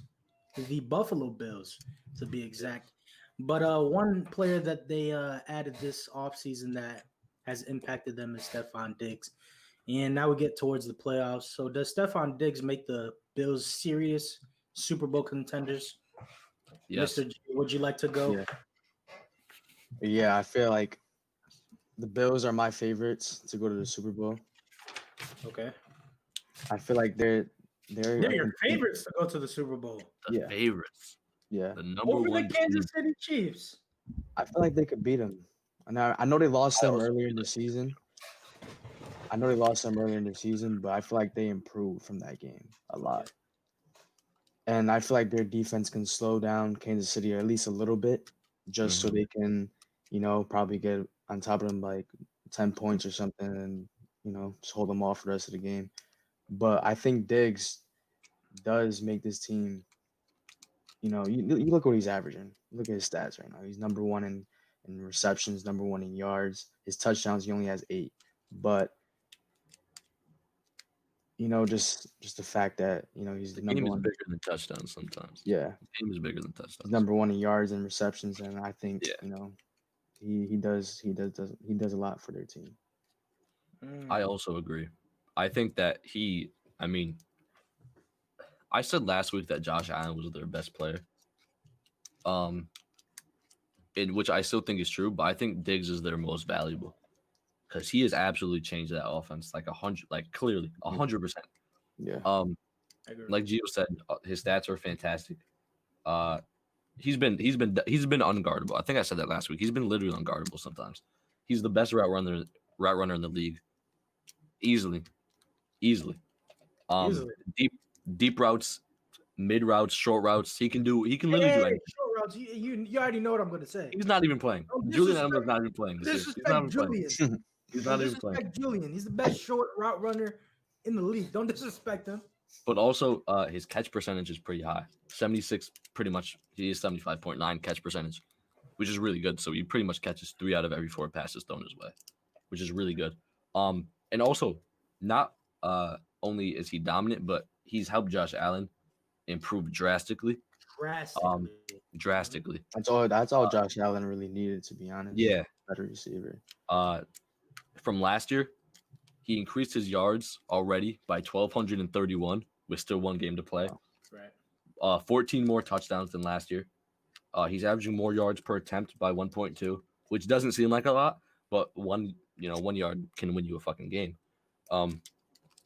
the Buffalo Bills, to be exact. But one player that they added this offseason that has impacted them is Stephon Diggs. And now we get towards the playoffs. So does Stephon Diggs make the Bills serious Super Bowl contenders? Yes. Mr. G, would you like to go? Yeah, I feel like the Bills are my favorites to go to the Super Bowl. Okay. I feel like they're your favorites to go to the Super Bowl. The favorites. Yeah. The number over one the Kansas City Chiefs. I feel like they could beat them. And I know they lost them earlier in the season. But I feel like they improved from that game a lot. And I feel like their defense can slow down Kansas City at least a little bit, just so they can, probably get on top of them like 10 points or something, and just hold them off for the rest of the game. But I think Diggs does make this team. You look what he's averaging. Look at his stats right now. He's number one in receptions, number one in yards. His touchdowns, he only has 8. But just the fact that he's the The number game is one. bigger than touchdowns sometimes. Yeah, The game is bigger than he's touchdowns. number one in yards and receptions, and I think Yeah. he does a lot for their team. I also agree. I think that I said last week that Josh Allen was their best player. In which I still think is true, but I think Diggs is their most valuable because he has absolutely changed that offense clearly 100%. Yeah. Like Gio said, his stats are fantastic. He's been unguardable. I think I said that last week. He's been literally unguardable sometimes. He's the best route runner in the league. Easily. Easily. Deep routes, mid routes, short routes. He can literally do anything. Short routes. You already know what I'm going to say. He's not even playing. Julian Edelman's not even playing. Disrespect Julian. He's not even playing. Disrespect Julian. He's the best short route runner in the league. Don't disrespect him. But also, his catch percentage is pretty high. 76, pretty much. He is 75.9 catch percentage, which is really good. So he pretty much catches 3 out of every 4 passes thrown his way, which is really good. And also, not only is he dominant, but he's helped Josh Allen improve drastically. Drastically. That's all Josh Allen really needed, to be honest. Yeah. Better receiver. From last year, he increased his yards already by 1,231 with still 1 game to play. Right. 14 more touchdowns than last year. He's averaging more yards per attempt by 1.2, which doesn't seem like a lot, but 1 yard can win you a fucking game.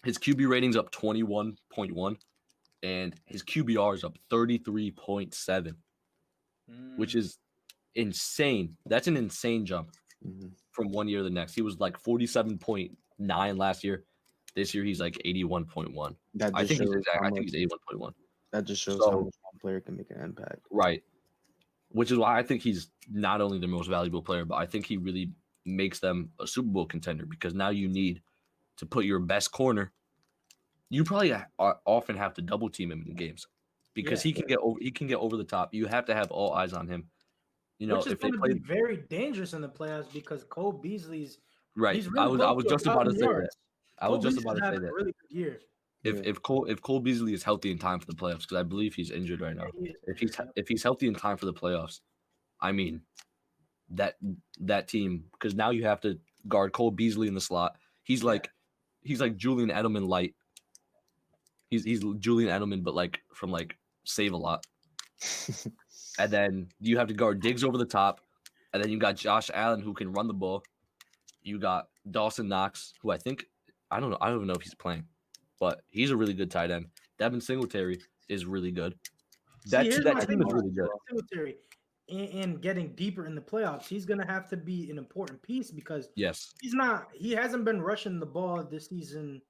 His QB rating's up 21.1, and his QBR is up 33.7, which is insane. That's an insane jump from 1 year to the next. He was like 47.9 last year. This year he's like 81.1. I think he's 81.1. That just shows how much one player can make an impact. Right. Which is why I think he's not only the most valuable player, but I think he really makes them a Super Bowl contender, because now you need to put your best corner. You probably often have to double team him in games because he can get over the top. You have to have all eyes on him. Which is going to be very dangerous in the playoffs because Cole Beasley's right. He's really I was just about to say that. I was just about to say that. Really good year. If Cole Beasley is healthy in time for the playoffs, because I believe he's injured right now. If he's healthy in time for the playoffs, I mean that team, because now you have to guard Cole Beasley in the slot. He's like Julian Edelman light. He's Julian Edelman, but like from like Save a Lot. And then you have to guard Diggs over the top, and then you got Josh Allen who can run the ball. You got Dawson Knox, who I don't even know if he's playing, but he's a really good tight end. Devin Singletary is really good. That team is really good. Singletary, and getting deeper in the playoffs, he's going to have to be an important piece because he hasn't been rushing the ball this season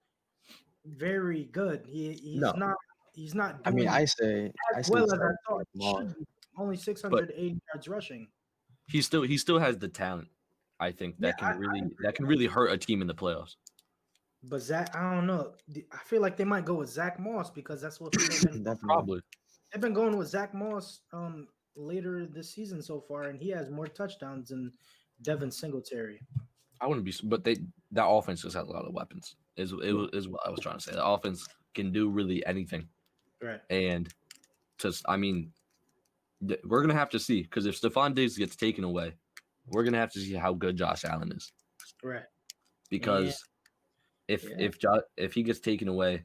very good. He's not doing I say as well as I thought he should be. Only 680 yards rushing. He still has the talent. I think that can really hurt a team in the playoffs. But Zach, I don't know. I feel like they might go with Zach Moss because that's what probably. They've been going with Zach Moss later this season so far, and he has more touchdowns than Devin Singletary. I wouldn't be, but that offense just has a lot of weapons. Is what I was trying to say. The offense can do really anything, right? And we're gonna have to see, because if Stephon Diggs gets taken away, we're gonna have to see how good Josh Allen is, right? Because if he gets taken away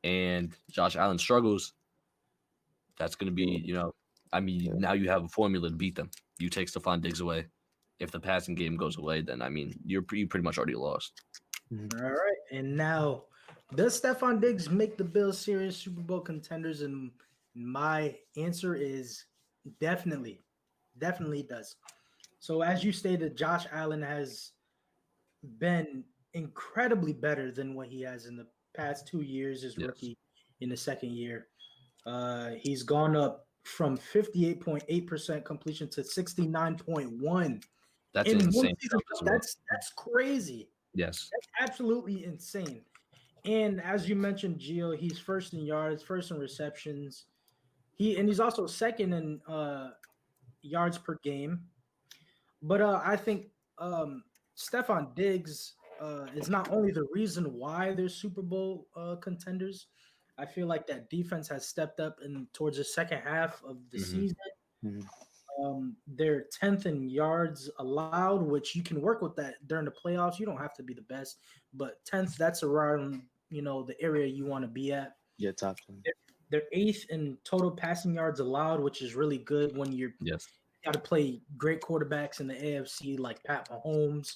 and Josh Allen struggles, that's gonna be now you have a formula to beat them. You take Stephon Diggs away. If the passing game goes away, then you pretty much already lost. All right, and now does Stephon Diggs make the Bills serious Super Bowl contenders? And my answer is definitely does. So as you stated, Josh Allen has been incredibly better than what he has in the past 2 years as rookie in the second year. He's gone up from 58.8% completion to 69.1 That's in an one insane season. jump as well. That's crazy. Yes. That's absolutely insane. And as you mentioned, Gio, he's first in yards, first in receptions. He's also second in yards per game. But I think Stephon Diggs is not only the reason why they're Super Bowl contenders. I feel like that defense has stepped up in towards the second half of the Mm-hmm. season. Mhm. They're 10th in yards allowed, which you can work with that during the playoffs. You don't have to be the best, but 10th, that's around the area you want to be at. Yeah, top 10. They're 8th in total passing yards allowed, which is really good when you're Yes. got to play great quarterbacks in the AFC like Pat Mahomes,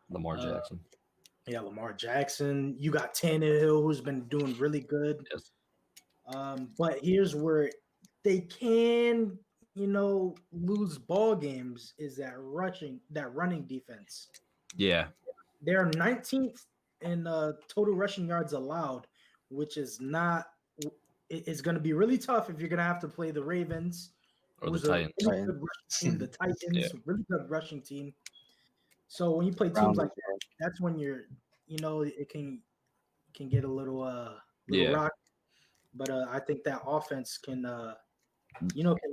Lamar Jackson. Lamar Jackson. You got Tannehill, who's been doing really good. Yes. But here's where they can, lose ball games is that running defense. Yeah. They're 19th in total rushing yards allowed, which is not. It's going to be really tough if you're going to have to play the Ravens, Or the who's a Titans. really good rushing team, the Titans, Yeah. really good rushing team. So when you play teams like that, that's when it can get a little rock. But I think that offense can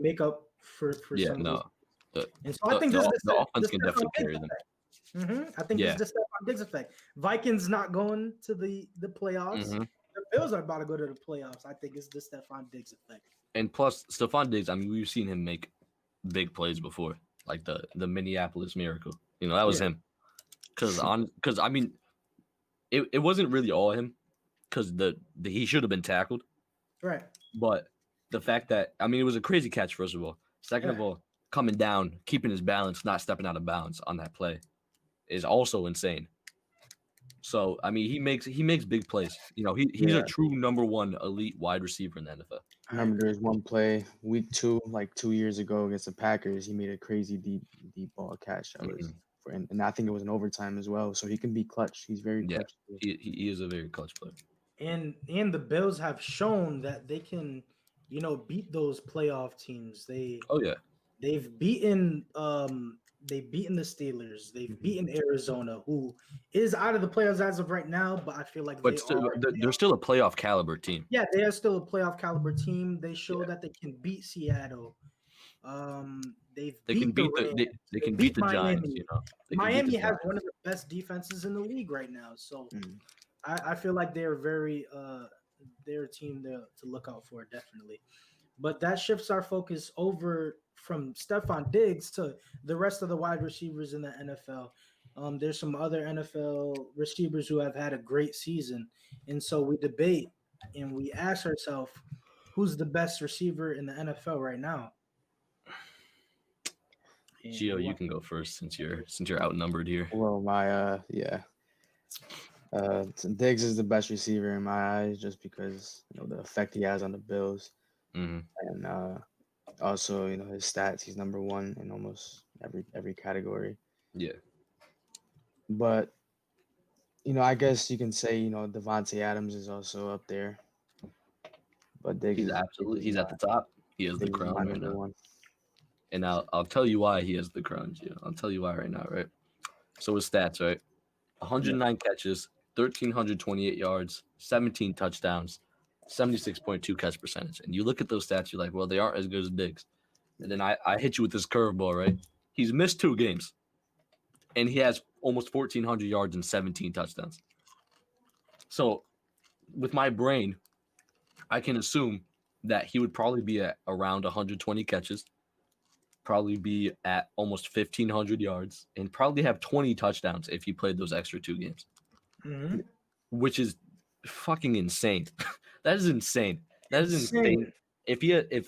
make up for some of those. And so I think the offense can definitely carry them. I think this is the Stephon Diggs effect. Vikings not going to the playoffs. Mm-hmm. The Bills are about to go to the playoffs. I think it's the Stephon Diggs effect. And plus, Stephon Diggs, I mean, we've seen him make big plays before, like the Minneapolis Miracle. That was him. Because I mean, it wasn't really all him, because he should have been tackled. Right. But the fact that, I mean, it was a crazy catch, first of all. Second of all, coming down, keeping his balance, not stepping out of bounds on that play is also insane. So, I mean, he makes big plays. He's a true number one elite wide receiver in the NFL. I remember there was one play, week 2, like 2 years ago against the Packers. He made a crazy deep ball catch. That was and I think it was an overtime as well. So he can be clutch. He's very clutch. He is a very clutch player. And the Bills have shown that they can, beat those playoff teams. They've beaten the Steelers. They've beaten Arizona, who is out of the playoffs as of right now. But I feel like they're still a playoff caliber team. Yeah, they are still a playoff caliber team. They show that they can beat Seattle. They can beat the Giants. Miami has one of the best defenses in the league right now. So I feel like they're they're a team to look out for, definitely. But that shifts our focus over from Stephon Diggs to the rest of the wide receivers in the NFL. There's some other NFL receivers who have had a great season. And so we debate and we ask ourselves, who's the best receiver in the NFL right now? Gio, you can go first since you're outnumbered here. Well, Diggs is the best receiver in my eyes, just because the effect he has on the Bills, and also his stats. He's number one in almost every category. Yeah. But I guess you can say Devontae Adams is also up there. But Diggs he's at the top. He has the crown right now. One. And I'll tell you why he has the crown, Gio. I'll tell you why right now, right? So his stats, right? 109 catches, 1,328 yards, 17 touchdowns, 76.2 catch percentage. And you look at those stats, you're like, well, they aren't as good as Diggs. And then I hit you with this curveball, right? He's missed 2 games. And he has almost 1,400 yards and 17 touchdowns. So with my brain, I can assume that he would probably be at around 120 catches, probably be at almost 1,500 yards, and probably have 20 touchdowns if he played those extra 2 games, which is fucking insane. That is insane. That is insane. If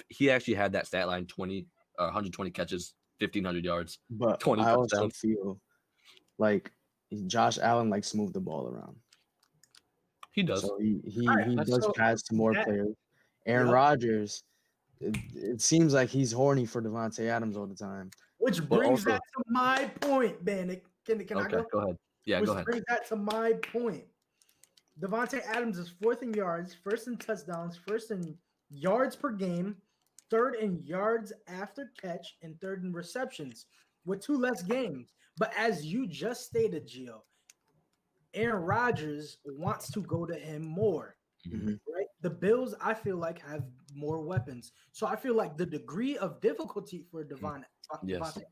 he actually had that stat line, 120 catches, 1,500 yards, but 20 I touchdowns. Also feel like Josh Allen likes to move the ball around. He does. So he does pass to more players. Aaron Rodgers, it seems like he's horny for Devontae Adams all the time. Which brings that to my point, Ben. Can I go? Go ahead. Yeah, go ahead. Which brings that to my point. Devontae Adams is 4th in yards, 1st in touchdowns, 1st in yards per game, third in yards after catch, and third in receptions with 2 less games. But as you just stated, Gio, Aaron Rodgers wants to go to him more. Mm-hmm. Right? The Bills, I feel like, have more weapons. So I feel like the degree of difficulty for Devontae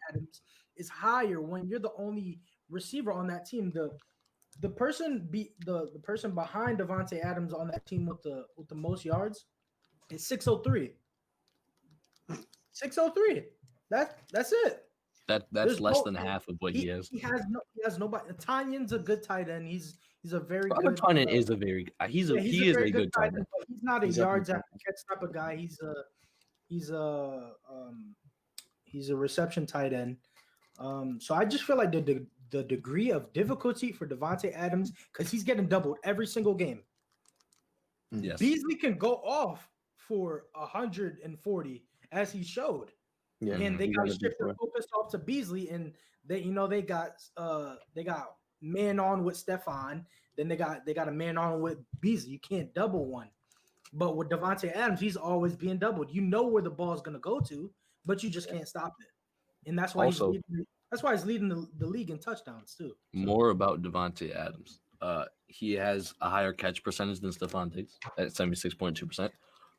Adams is higher when you're the only receiver on that team. The person the person behind Devontae Adams on that team with the most yards is 603. 603. That's it. That's There's less than half of what he has. He has nobody. Tanyan's a good tight end. He's a very Robert good. Tanyan is a very He's a good tight end. But he's not a He's yards definitely after catch type of guy. He's a reception tight end. So I just feel like the degree of difficulty for Devontae Adams, because he's getting doubled every single game. Yes. Beasley can go off for 140 as he showed. Yeah, And they he got to got it shift their before. focus off to Beasley, and they got man on with Stefan. Then they got a man on with Beasley. You can't double one. But with Devontae Adams, he's always being doubled. You know where the ball's gonna go to, but you just can't stop it. And that's why Also, he's leading the league in touchdowns too. More about Devontae Adams. He has a higher catch percentage than Stephon Diggs at 76.2%.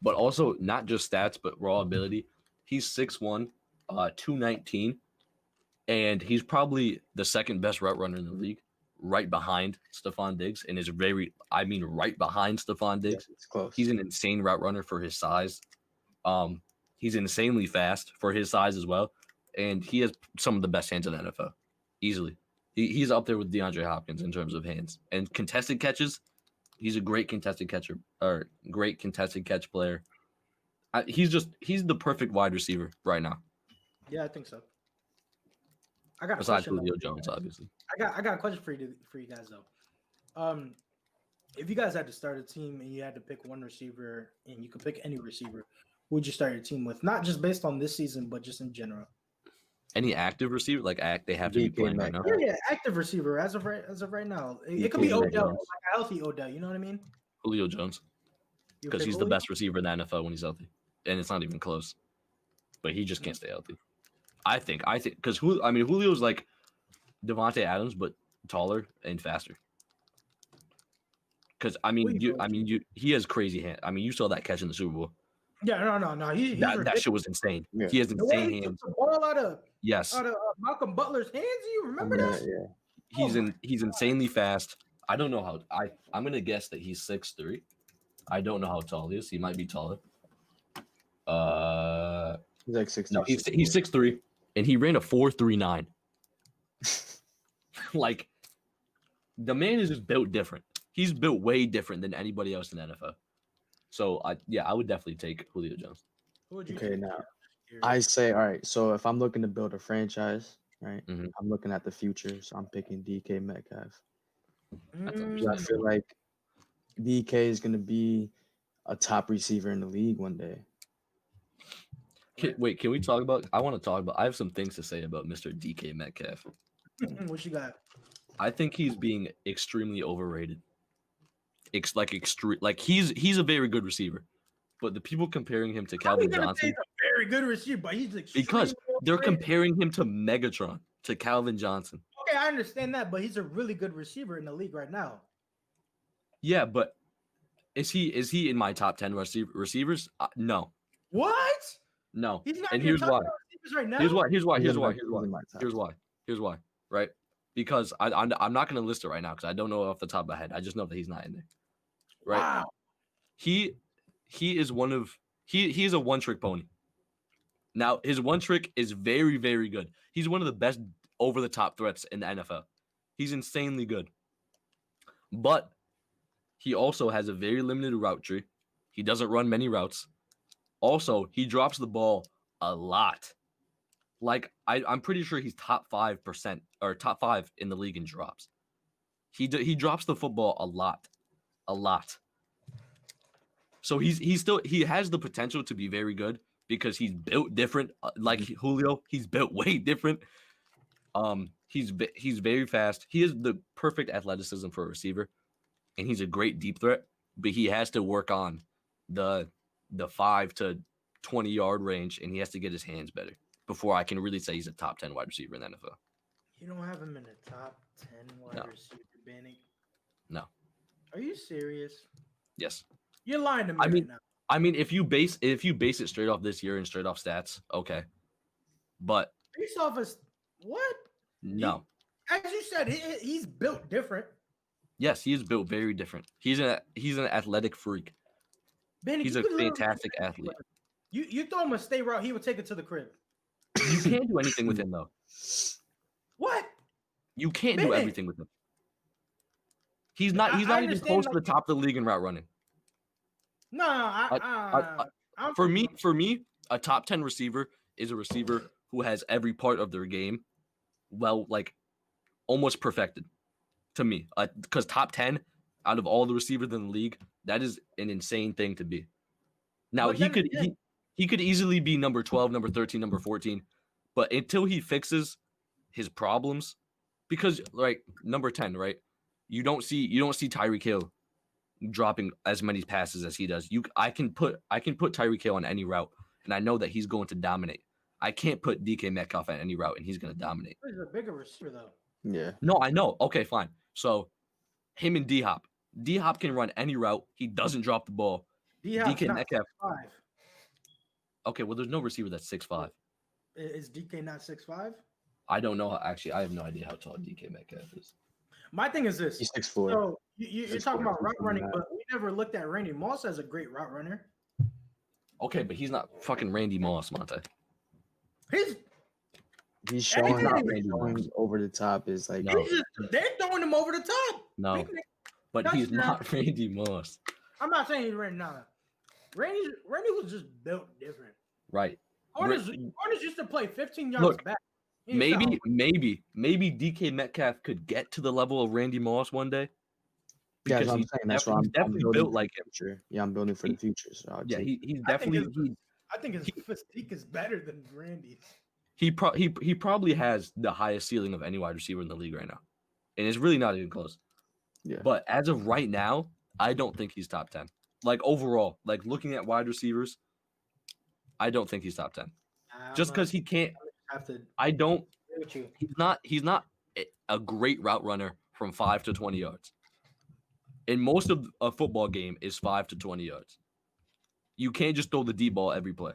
But also not just stats, but raw ability. He's 6'1", 219, and he's probably the second best route runner in the league, right behind Stephon Diggs, and is right behind Stephon Diggs. Yeah, it's close. He's an insane route runner for his size. He's insanely fast for his size as well, and he has some of the best hands in the NFL, easily. He's up there with DeAndre Hopkins in terms of hands and contested catches. He's a great contested catch player. He's the perfect wide receiver right now. Yeah, I think so. I got besides Julio Jones, obviously. I got a question for you guys though. If you guys had to start a team and you had to pick one receiver and you could pick any receiver, who would you start your team with? Not just based on this season, but just in general. Any active receiver, they have to be playing right now. Yeah, active receiver as of right now. It could be Odell, like a healthy Odell. You know what I mean? Julio Jones, because he's the best receiver in the NFL when he's healthy, and it's not even close. But he just can't stay healthy. I think because Julio's like Devontae Adams, but taller and faster. Because he has crazy hands. You saw that catch in the Super Bowl. Yeah, no. That shit was insane. Yeah. He has insane hands. The ball out of Malcolm Butler's hands. Do you remember that? Yeah. He's insanely fast. I don't know how. I'm gonna guess that he's 6'3". I don't know how tall he is. He might be taller. He's like 6'3". No, he's 6'3", and he ran a 4.39. Like, the man is just built different. He's built way different than anybody else in the NFL. So I would definitely take Julio Jones. Okay, now I say, all right. So if I'm looking to build a franchise, right, I'm looking at the future. So I'm picking DK Metcalf. I feel like DK is going to be a top receiver in the league one day. Wait, can we talk about? I want to talk about. I have some things to say about Mr. DK Metcalf. What you got? I think he's being extremely overrated. He's a very good receiver, but the people comparing him to Calvin Johnson. He's a very good receiver, but he's because they're comparing him to Megatron, to Calvin Johnson. Okay, I understand that, but he's a really good receiver in the league right now. Yeah, but is he in my top 10 receivers? No. What? No. He's not. And here's why. Right now. Here's why. Right? Because I'm not going to list it right now because I don't know off the top of my head. I just know that he's not in there. Right? Wow. He is he is a one-trick pony. Now, his one trick is very, very good. He's one of the best over-the-top threats in the NFL. He's insanely good. But he also has a very limited route tree. He doesn't run many routes. Also, he drops the ball a lot. Like, I'm pretty sure he's top 5% or top 5 in the league in drops. He drops the football a lot. So he has the potential to be very good because he's built different. Like Julio, he's built way different. He's very fast. He has the perfect athleticism for a receiver, and he's a great deep threat. But he has to work on the the 5 to 20 yard range, and he has to get his hands better before I can really say he's a top 10 wide receiver in the NFL. You don't have him in the top 10 wide receiver, Bannick? No. Are you serious? Yes. You're lying to me right now. I mean, if you base it straight off this year and straight off stats, okay. But based off of what? No. As you said, he's built different. Yes, he is built very different. He's an athletic freak. Benny, he's a fantastic athlete. You throw him a state route, he would take it to the crib. You can't do anything with him though. What? You can't do everything with him. He's not even close to the top of the league in route running. For me, a top 10 receiver is a receiver who has every part of their game almost perfected to me. Because top 10 out of all the receivers in the league, that is an insane thing to be. Now he could easily be number 12, number 13, number 14, but until he fixes his problems, because number 10, right? You don't see Tyreek Hill dropping as many passes as he does. I can put Tyreek Hill on any route, and I know that he's going to dominate. I can't put DK Metcalf on any route, and he's going to dominate. He's a bigger receiver, though. Yeah. No, I know. Okay, fine. So him and D-Hop. D-Hop can run any route. He doesn't drop the ball. DK Metcalf. 6'5". Okay, well, there's no receiver that's 6'5". Is DK not 6'5"? I don't know. Actually, I have no idea how tall DK Metcalf is. My thing is this. He's 6'4". So you're talking about route running, but we never looked at Randy Moss as a great route runner. Okay, but he's not fucking Randy Moss, Monte. He's showing over the top is like no. They're throwing him over the top. No, but he's not Randy Moss. I'm not saying he's Randy. No. Randy was just built different. Right. Corners used to play 15 yards back. Maybe DK Metcalf could get to the level of Randy Moss one day. Because he's definitely built like him. Yeah, I'm building for the future. So he's definitely. I think his physique is better than Randy's. He probably has the highest ceiling of any wide receiver in the league right now, and it's really not even close. Yeah. But as of right now, I don't think he's top 10. Overall, looking at wide receivers, I don't think he's top 10. Just because he can't. I don't. He's not a great route runner from 5 to 20 yards. And most of a football game is 5 to 20 yards. You can't just throw the deep ball every play.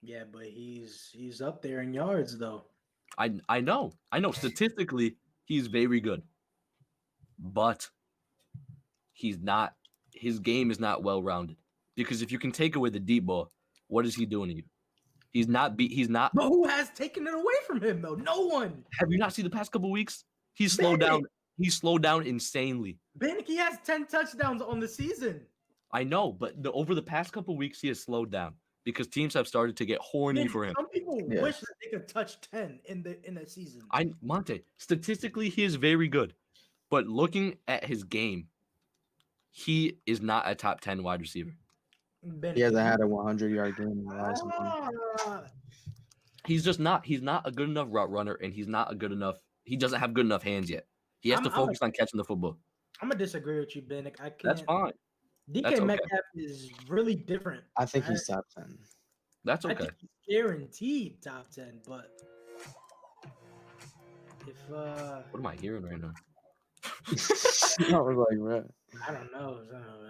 Yeah, but he's up there in yards though. I know. Statistically, he's very good. But he's not. His game is not well rounded. Because if you can take away the deep ball, what is he doing to you? He's not. But who has taken it away from him though? No one. Have you not seen the past couple weeks? He's slowed down. He's slowed down insanely. Bannick, he has 10 touchdowns on the season. I know, but over the past couple weeks, he has slowed down because teams have started to get horny for him. Some people wish that they could touch 10 in the season. Monte, statistically, he is very good, but looking at his game, he is not a top 10 wide receiver. He hasn't had a 100-yard game in the last month. He's just not. He's not a good enough route runner, and he's not a good enough. He doesn't have good enough hands yet. He has to focus on catching the football. I'm gonna disagree with you, Bannick. I can't. That's fine. DK Metcalf is really different. I think he's top 10. That's okay. I think he's guaranteed top 10, but if what am I hearing right now? I was like, bro. I don't know.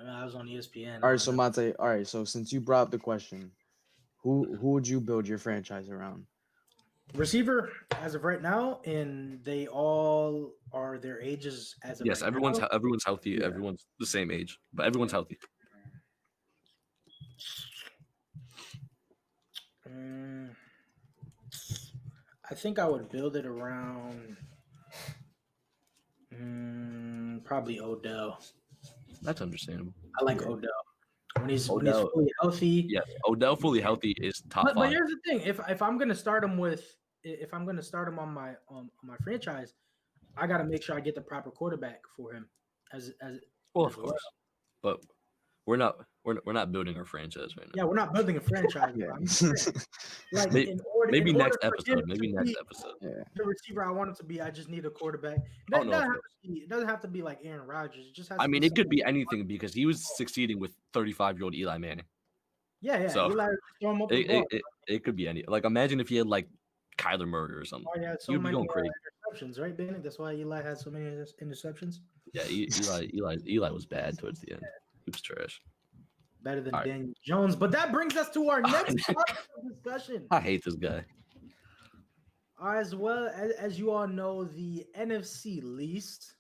I was on ESPN. All right, so Monte. All right, so since you brought up the question, who would you build your franchise around? Receiver as of right now, and they all are their ages as of yes. right Everyone's now. everyone's healthy. Yeah. Everyone's the same age, but everyone's healthy. I think I would build it around probably Odell. That's understandable. I like Odell. When he's fully healthy. Yeah, Odell fully healthy is top 5. But here's the thing: if I'm gonna start him on my franchise, I gotta make sure I get the proper quarterback for him. Of course. But we're not building our franchise right now. Yeah, we're not building a franchise. Maybe next episode. Yeah. The receiver I want him to be, I just need a quarterback. It doesn't have to be like Aaron Rodgers. It just has. It could be anything because he was succeeding with 35-year-old Eli Manning. Yeah. So Eli throw him up the it, ball. it could be any. Like imagine if he had like Kyler Murray or something. Oh, yeah, so He would be many going crazy. interceptions, right, Benny? That's why Eli had so many interceptions. Yeah, Eli was bad towards the end. He was trash. Better than All right. Daniel Jones. But that brings us to our next topic of discussion. I hate this guy. As well as you all know, the NFC least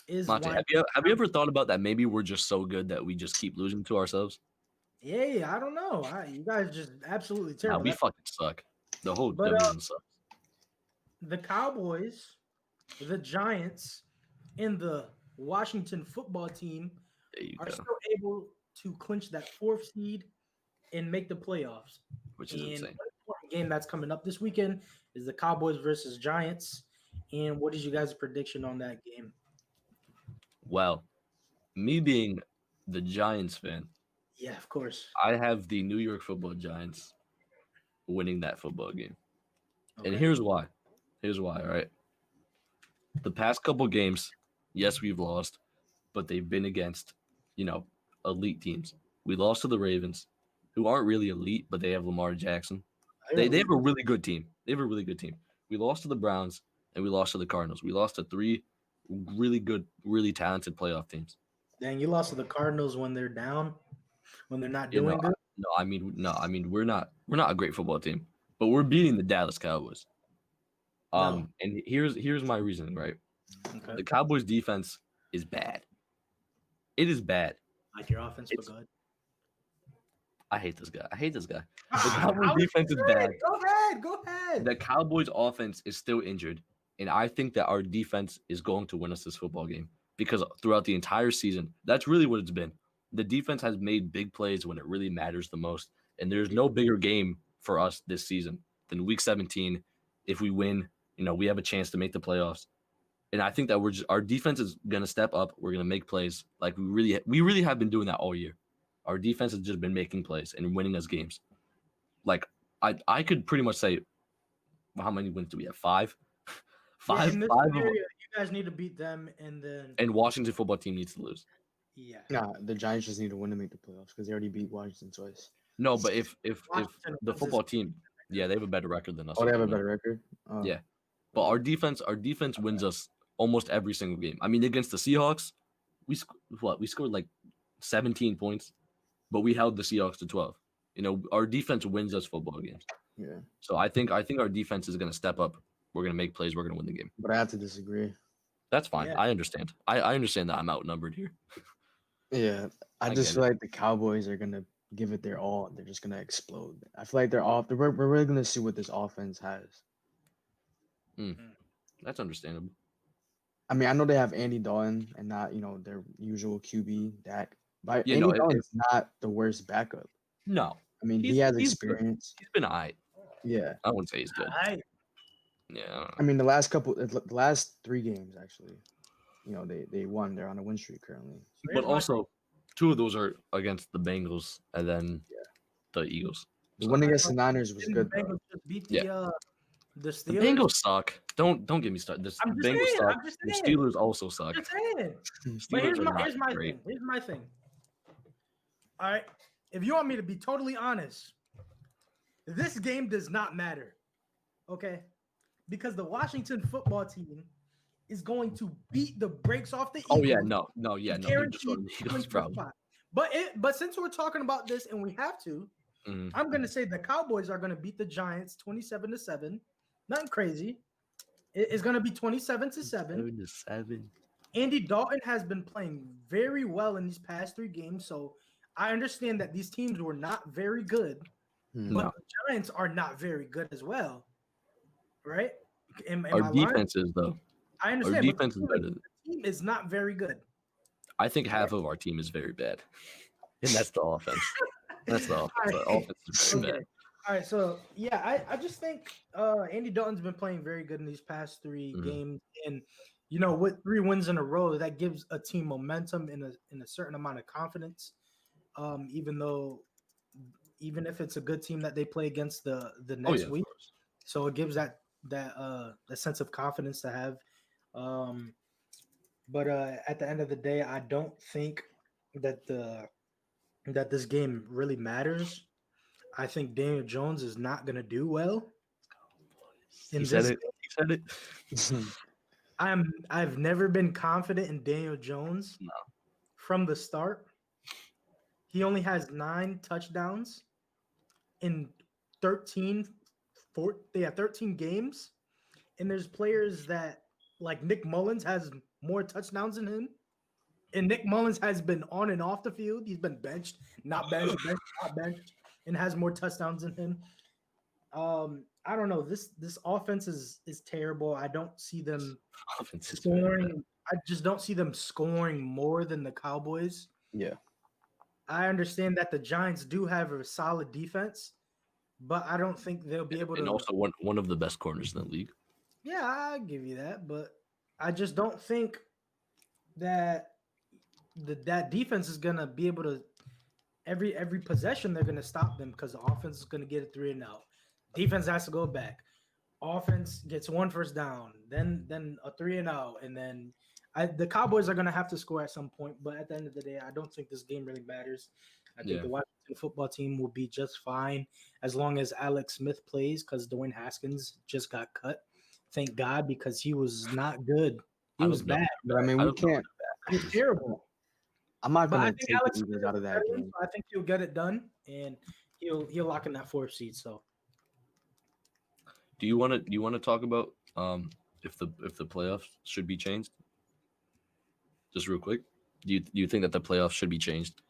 is Monte, have you ever thought about that? Maybe we're just so good that we just keep losing to ourselves. Yeah, I don't know. You guys just absolutely Nah, terrible. we fucking suck. The whole But, division sucks. the Cowboys, the Giants, and the Washington football team There you are go. still able to clinch that 4th seed and make the playoffs. Which is insane. One important game that's coming up this weekend is the Cowboys versus Giants. And what is you guys' prediction on that game? Well, me being the Giants fan, Yeah, of course. I have the New York Football Giants winning that football game. Okay. And here's why. All right. The past couple games, yes, we've lost, but they've been against, elite teams. We lost to the Ravens, who aren't really elite, but they have Lamar Jackson. They have a really good team. We lost to the Browns, and we lost to the Cardinals. We lost to 3 really good, really talented playoff teams. Dang, you lost to the Cardinals when they're down, when they're not You know, doing good. I mean, we're not a great football team, but we're beating the Dallas Cowboys. No. And here's my reasoning, right? Okay. The Cowboys defense is bad. It is bad. Like your offense was good. I hate this guy. The Cowboys defense is bad. Go ahead. The Cowboys offense is still injured, and I think that our defense is going to win us this football game because throughout the entire season, that's really what it's been. The defense has made big plays when it really matters the most, and there's no bigger game for us this season than Week 17. If we win, we have a chance to make the playoffs. And I think that our defense is gonna step up. We're gonna make plays like we really have been doing that all year. Our defense has just been making plays and winning us games. Like I could pretty much say, how many wins do we have? 5. Yeah, in this five. area, you guys need to beat them, and then And Washington football team needs to lose. yeah. Nah, the Giants just need to win to make the playoffs because they already beat Washington twice. No, but if Washington the wins football this- team, yeah, they have a better record than us. Oh, they have a right now. better record. Oh. Yeah. But our defense wins us almost every single game. I mean, against the Seahawks, we scored like 17 points, but we held the Seahawks to 12. Our defense wins us football games. Yeah. So I think our defense is going to step up. We're going to make plays. We're going to win the game. But I have to disagree. That's fine. Yeah. I understand. I understand that I'm outnumbered here. Yeah, I I just get feel like the Cowboys are gonna give it their all. They're just gonna explode. I feel like we're really gonna see what this offense has. That's understandable. I mean, I know they have Andy Dalton and not their usual QB Dak, but Yeah, Andy no, Dalton's not the worst backup. No, I mean, he He's- has he's good. experience. he's been all right. Yeah, I wouldn't say he's good. Alright. Yeah. I don't know. I mean the last 3 games actually, they won. They're on a win streak currently. So But here's my also, 2 of those are against the Bengals and then the Eagles. The So- win against the Niners was Didn't good the though. Bengals just beat Yeah. the The Steelers? Bengals suck. Don't get me started. The I'm just Bengals saying, suck. I'm just The saying. Steelers also suck. Just saying. But Steelers here's are my not great. thing. Here's my thing. All right. If you want me to be totally honest, this game does not matter. Okay? Because the Washington football team is going to beat the brakes off the Eagles. Oh yeah, no. They're just guaranteed going to the Eagles, 20%. probably. But since we're talking about this and we have to, Mhm. I'm gonna say the Cowboys are gonna beat the Giants 27-7. Nothing crazy. It's gonna be 27-7. 7-7. Andy Dalton has been playing very well in these past 3 games, so I understand that these teams were not very good, Hmm. but No. the Giants are not very good as well, right? Am I Our lying? defense is though. I Our understand. but the defense is team- better. The team is not very good. I think half of our team is very bad, and that's the offense. That's the offense. The Alright. offense is very Okay. bad. All right, so yeah, I just think Andy Dalton's been playing very good in these past 3 Mhm. games, and with 3 wins in a row, that gives a team momentum in a certain amount of confidence. Even if it's a good team that they play against the Oh next yeah, of week, course. so it gives that sense of confidence to have. But at the end of the day, I don't think that the that this game really matters. I think Daniel Jones is not going to do well in He said this. it. He said it. I've never been confident in Daniel Jones No. from the start. He only has 9 touchdowns in 13 13 games, and there's players that like Nick Mullins has more touchdowns than him. And Nick Mullins has been on and off the field. He's been benched, not benched, benched, not benched, and has more touchdowns than him. I don't know. This offense is terrible. I don't see them Offense is very bad. scoring. I just don't see them scoring more than the Cowboys. Yeah. I understand that the Giants do have a solid defense, but I don't think they'll be able to. And also one of the best corners in the league. Yeah, I give you that, but I just don't think that that defense is gonna be able to every possession they're gonna stop them because the offense is gonna get a 3 and out. Defense has to go back. Offense gets 1 first down, then a 3 and out, and then the Cowboys are gonna have to score at some point. But at the end of the day, I don't think this game really matters. I think the Washington football team will be just fine as long as Alex Smith plays because Dwayne Haskins just got cut. Thank God, because he was not good. He was bad. But I mean, we can't. He was terrible. I'm not But I gonna think take Alex the Eagles Smith out of is that better, game. so I think he'll get it done, and he'll lock in that 4th seed. So Do you want to talk about if the playoffs should be changed? Just real quick, do you think that the playoffs should be changed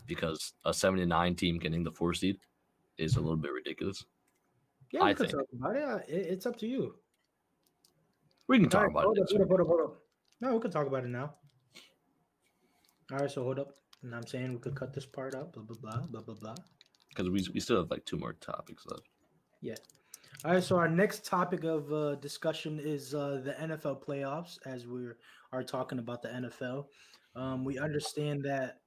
because a 7-9 team getting the 4 seed is a little bit ridiculous? yeah, we I could think. talk about it. It's up to you. We can All talk right, about hold it. up, hold up. No, we can talk about it now. All right, so hold up. And I'm saying we could cut this part out. Blah blah blah blah blah blah. Because we still have like 2 more topics left. Yeah. All right, so our next topic of discussion is the NFL playoffs. As we are talking about the NFL, we understand that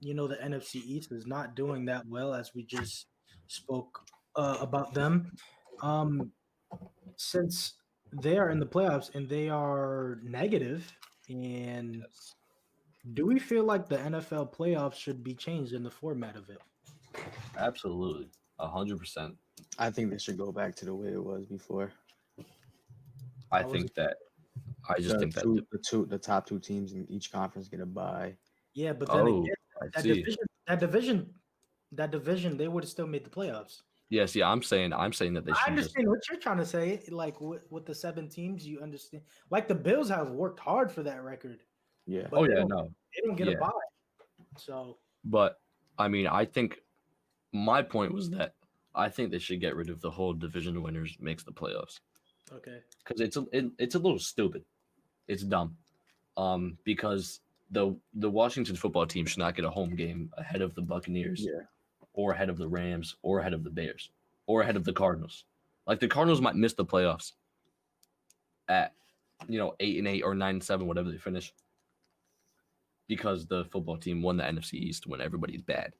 the NFC East is not doing that well, as we just spoke about them. Since they are in the playoffs and they are negative, and Yes. do we feel like the NFL playoffs should be changed in the format of it? Absolutely, 100%. I think they should go back to the way it was before. I How was think that. I just think that. The top 2 teams in each conference get a bye. Yeah, but then again, I that see. division, they would have still made the playoffs. Yes, yeah. I'm saying that they should. I understand what you're trying to say. Like with the 7 teams, you understand. Like the Bills have worked hard for that record. Yeah. But they don't get a Yeah. bye. So, But I mean, I think my point was that I think they should get rid of the whole division winners makes the playoffs okay. because it's a little stupid. It's dumb. Because the Washington football team should not get a home game ahead of the Buccaneers, Yeah. or ahead of the Rams, or ahead of the Bears, or ahead of the Cardinals. Like the Cardinals might miss the playoffs at 8-8 or 9-7, whatever they finish, because the football team won the NFC East when everybody's bad.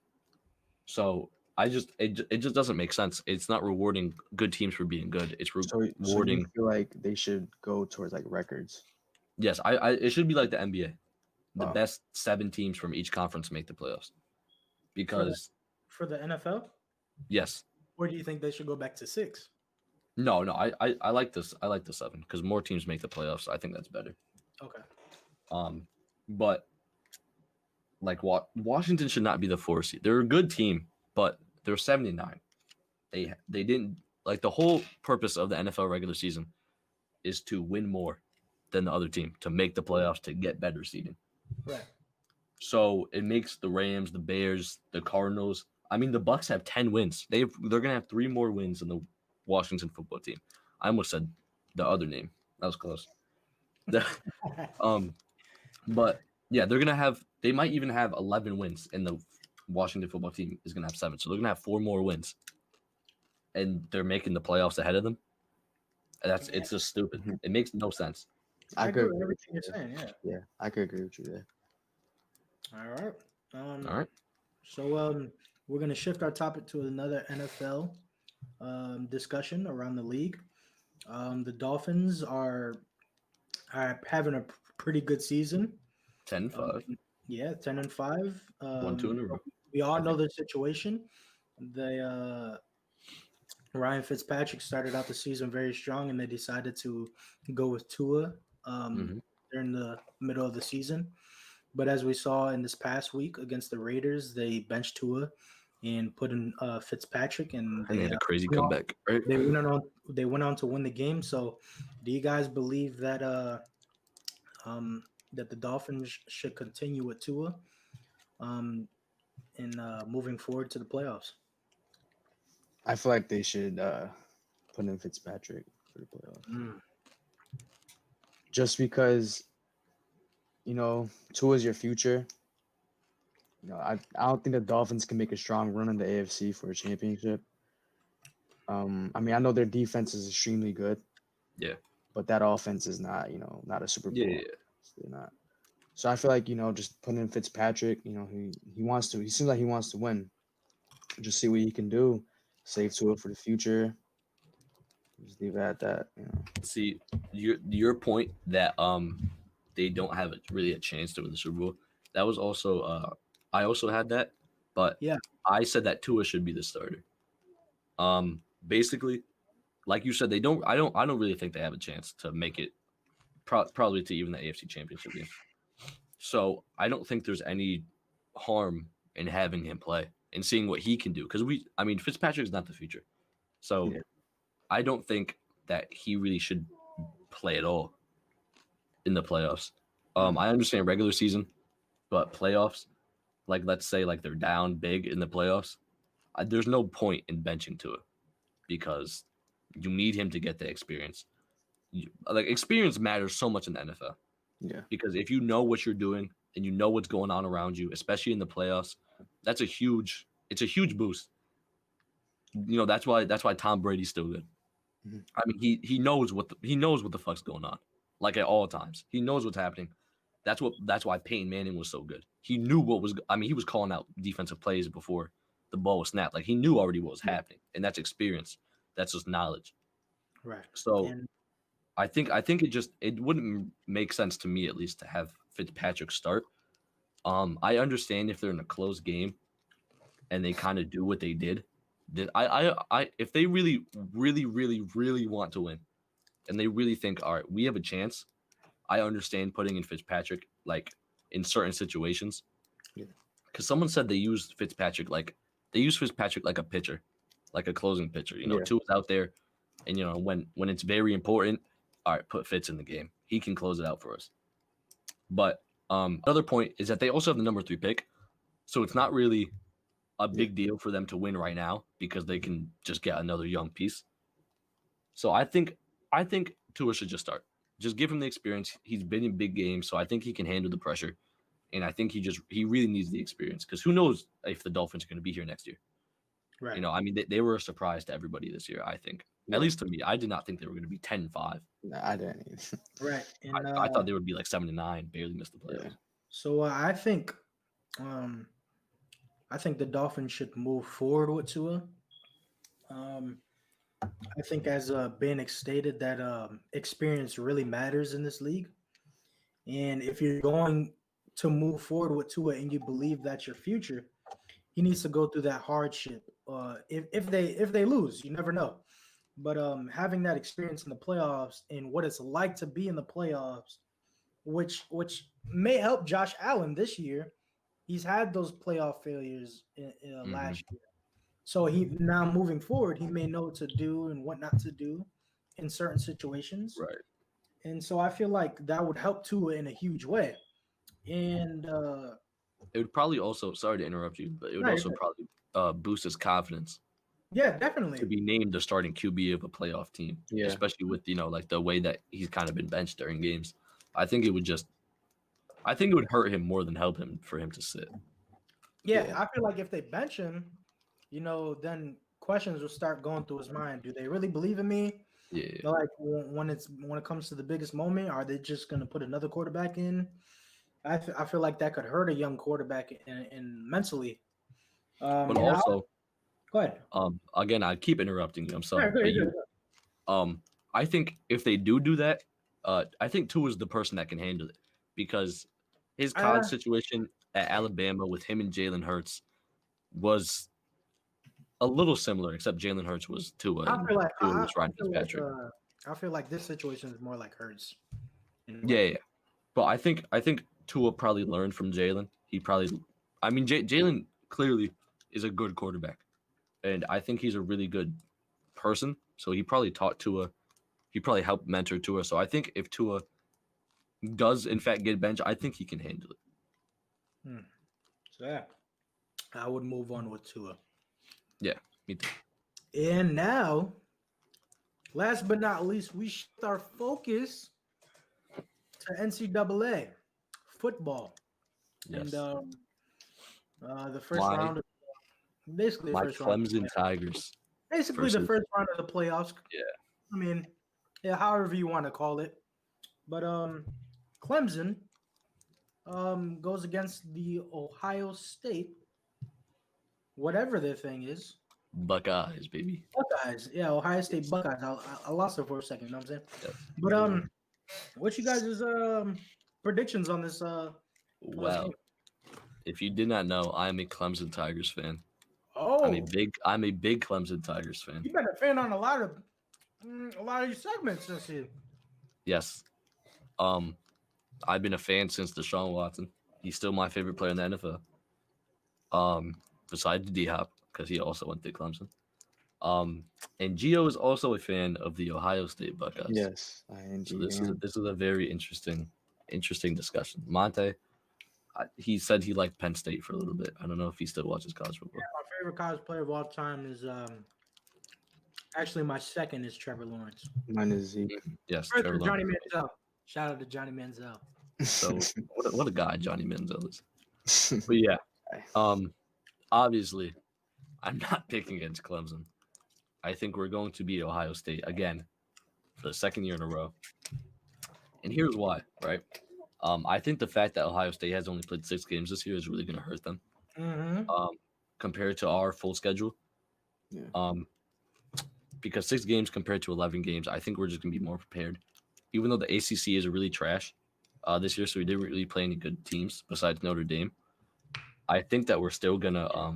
So it just doesn't make sense. It's not rewarding good teams for being good. It's So rewarding. you feel like they should go towards like records? Yes, it should be like the NBA. The Wow. best 7 teams from each conference make the playoffs. Because For the NFL, yes, or do you think they should go back to 6? no, I like this. I like the 7 because more teams make the playoffs. I think that's better. Okay. But like Washington should not be the 4 seed. They're a good team, but they're 79. They didn't like the whole purpose of the NFL regular season is to win more than the other team, to make the playoffs, to get better seeding. Right. So it makes the Rams, the Bears, the Cardinals. I mean, the Bucks have 10 wins. They're gonna have 3 more wins than the Washington football team. I almost said the other name. That was close. But yeah, they might even have 11 wins, and the Washington football team is gonna have 7. So they're gonna have 4 more wins, and they're making the playoffs ahead of them. And it's just stupid. It makes no sense. I agree with everything you're saying. Yeah. Yeah, I could agree with you there. All right. All right. So we're gonna shift our topic to another NFL discussion around the league. The Dolphins are having a pretty good season. 10-5. Yeah, 10-5. 1-2 in a row. we all know the situation. They Ryan Fitzpatrick started out the season very strong, and they decided to go with Tua Mhm. during the middle of the season. But as we saw in this past week against the Raiders, they benched Tua and put in Fitzpatrick, and And they they had a crazy went on, comeback, right? they went on to win the game. So, do you guys believe that that the Dolphins should continue with Tua um, in moving forward to the playoffs? I feel like they should put in Fitzpatrick for the playoffs, Mm, just because Tua is your future. I don't think the Dolphins can make a strong run in the AFC for a championship. I mean, I know their defense is extremely good. Yeah. But that offense is not, not a Super Bowl. Yeah. They're not. So I feel like, just putting in Fitzpatrick, he wants to. He seems like he wants to win. Just see what he can do. Save Tua for the future. Just leave it at that. See, your point that they don't have really a chance to win the Super Bowl. That was also I also had that, but yeah, I said that Tua should be the starter. Basically, like you said, they don't. I don't really think they have a chance to make it. Probably to even the AFC Championship game. So I don't think there's any harm in having him play and seeing what he can do because Fitzpatrick is not the future. So Yeah. I don't think that he really should play at all in the playoffs. I understand regular season, but playoffs, like let's say like they're down big in the playoffs, there's no point in benching Tua because you need him to get the experience. Experience matters so much in the NFL. Yeah. Because if you know what you're doing and you know what's going on around you, especially in the playoffs, it's a huge boost. That's why Tom Brady's still good. Mhm. I mean, he knows what the fuck's going on, like at all times. He knows what's happening. That's why Peyton Manning was so good. He knew what was. I mean, he was calling out defensive plays before the ball was snapped. Like he knew already what was happening, and that's experience. That's just knowledge. right. So And I think it wouldn't make sense to me at least to have Fitzpatrick start. I understand if they're in a close game and they kind of do what they did. Then if they really, really, really, really want to win, and they really think, all right, we have a chance. I understand putting in Fitzpatrick like in certain situations. Yeah. Because someone said they use Fitzpatrick like a pitcher, like a closing pitcher. Yeah. Tua's out there, and when it's very important, all right, put Fitz in the game. He can close it out for us. But another point is that they also have the number 3 pick, so it's not really a big deal for them to win right now because they can just get another young piece. So I think Tua should just start. Just give him the experience. He's been in big games, so I think he can handle the pressure. And I think he really needs the experience because who knows if the Dolphins are going to be here next year. right. They were a surprise to everybody this year, I think. Yeah. At least to me. I did not think they were going to be 10-5. Nah, I didn't either. Right. And I thought they would be like 7-9, barely missed the playoffs. Yeah. so I think the Dolphins should move forward with Tua. I think, as Ben stated, that experience really matters in this league. And if you're going to move forward with Tua and you believe that's your future, he needs to go through that hardship. If they lose, you never know. But having that experience in the playoffs and what it's like to be in the playoffs, which may help Josh Allen this year. He's had those playoff failures last year. So he now moving forward, he may know what to do and what not to do in certain situations. Right. And so I feel like that would help Tua in a huge way. And It would probably also, sorry to interrupt you, but it would No, you're also good. probably boost his confidence yeah, to definitely. be named the starting QB of a playoff team, Yeah. especially with like the way that he's kind of been benched during games. I think it would hurt him more than help him for him to sit. Yeah, Yeah. I feel like if they bench him, then questions will start going through his mind. Do they really believe in me? Yeah. Like when it comes to the biggest moment, are they just going to put another quarterback in? I feel like that could hurt a young quarterback in mentally. But And also, go ahead. again, I keep interrupting you. I'm sorry. Go ahead, But I think if they do that, I think Tua is the person that can handle it because his college situation at Alabama with him and Jalen Hurts, was a little similar, except Jalen Hurts was Tua. I And feel like Tua was Ryan feel like Fitzpatrick. I feel like this situation is more like Hurts. Yeah. But I think Tua probably learned from Jalen. Jalen clearly is a good quarterback, and I think he's a really good person. So he probably taught Tua. He probably helped mentor Tua. So I think if Tua does in fact get benched, I think he can handle it. So yeah, I would move on with Tua. Yeah, me too. And now, last but not least, we shift our focus to NCAA football. Yes. And the first round, basically the my first round. Clemson Tigers. Basically the first round of the playoffs. Yeah. I mean, yeah, however you want to call it. But Clemson goes against the Ohio State, whatever their thing is. Buckeyes, baby. Buckeyes. Yeah, Ohio State Buckeyes. I lost it for a second, you know what I'm saying? Yep. But what you guys' predictions on this Well, if you did not know, I am a Clemson Tigers fan. Oh, I'm a big Clemson Tigers fan. You've been a fan on a lot of your segments this year. Yes. I've been a fan since Deshaun Watson. He's still my favorite player in the NFL. Besides D-Hop, because he also went to Clemson. And Gio is also a fan of the Ohio State Buckeyes. Yes, I am. So this is a very interesting discussion. Monte, he said he liked Penn State for a little bit. I don't know if he still watches college football. Yeah, my favorite college player of all time is actually my second is Trevor Lawrence. Mine is Zeke. Yes, First Trevor Johnny Lawrence. Manziel. Shout out to Johnny Manziel. So what a guy Johnny Manziel is. But yeah, obviously, I'm not picking against Clemson. I think we're going to beat Ohio State again for the second year in a row. And here's why, right? I think the fact that Ohio State has only played 6 games this year is really going to hurt them compared to our full schedule. Yeah. Because 6 games compared to 11 games, I think we're just going to be more prepared. Even though the ACC is really trash this year, so we didn't really play any good teams besides Notre Dame. I think that we're still going to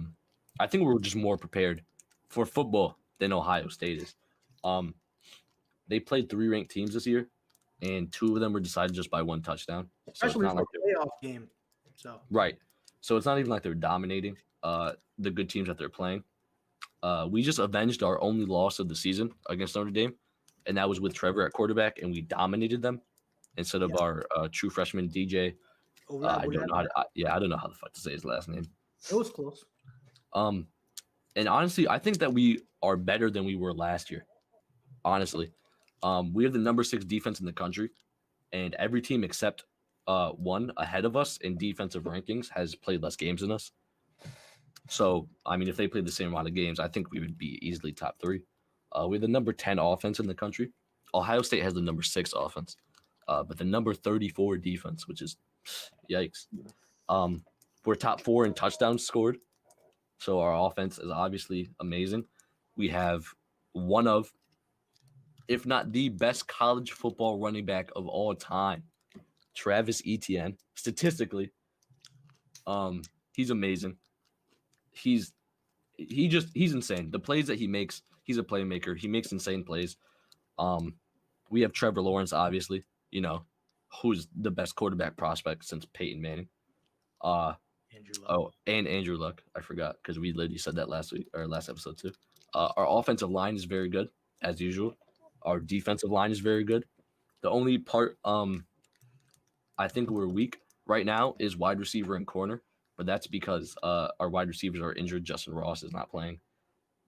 I think we're just more prepared for football than Ohio State is. They played 3 ranked teams this year, and 2 of them were decided just by 1 touchdown. Especially for a playoff game. Right. So it's not even like they're dominating the good teams that they're playing. We just avenged our only loss of the season against Notre Dame, and that was with Trevor at quarterback, and we dominated them instead of our true freshman DJ. I don't know how the fuck to say his last name. It was close. And honestly, I think that we are better than we were last year. Honestly, we have the number 6 defense in the country, and every team except one ahead of us in defensive rankings has played less games than us. So, I mean, if they played the same amount of games, I think we would be easily top 3. We have the number 10 offense in the country. Ohio State has the number 6 offense, but the number 34 defense, which is yikes. We're top 4 in touchdowns scored. So our offense is obviously amazing. We have one of, if not the best college football running back of all time, Travis Etienne. Statistically, he's amazing. He's insane. The plays that he makes, he's a playmaker. He makes insane plays. We have Trevor Lawrence, obviously, who's the best quarterback prospect since Peyton Manning. Andrew Luck. And Andrew Luck. I forgot because we literally said that last episode too. Our offensive line is very good, as usual. Our defensive line is very good. The only part I think we're weak right now is wide receiver and corner, but that's because our wide receivers are injured. Justin Ross is not playing.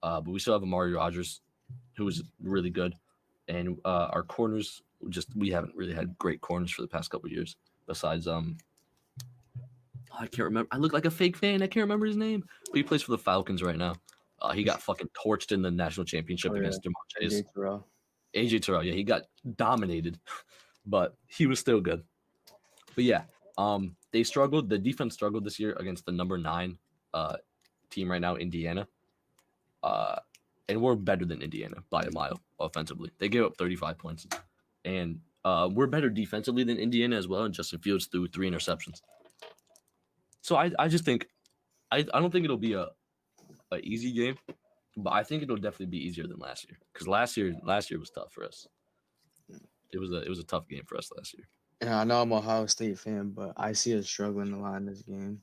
But we still have Amari Rodgers, who is really good. And our corners, we haven't really had great corners for the past couple of years, besides I can't remember. I look like a fake fan. I can't remember his name. But he plays for the Falcons right now. He got fucking torched in the national championship against Jamar Chase. AJ Terrell. Yeah, he got dominated, but he was still good. But yeah, they struggled. The defense struggled this year against the number 9 team right now, Indiana. And we're better than Indiana by a mile offensively. They gave up 35 points. And we're better defensively than Indiana as well. And Justin Fields threw 3 interceptions. So I just think I don't think it'll be a an easy game, but I think it'll definitely be easier than last year because last year was tough for us. It was a tough game for us last year. And I know I'm a Ohio State fan, but I see us struggling a lot in this game.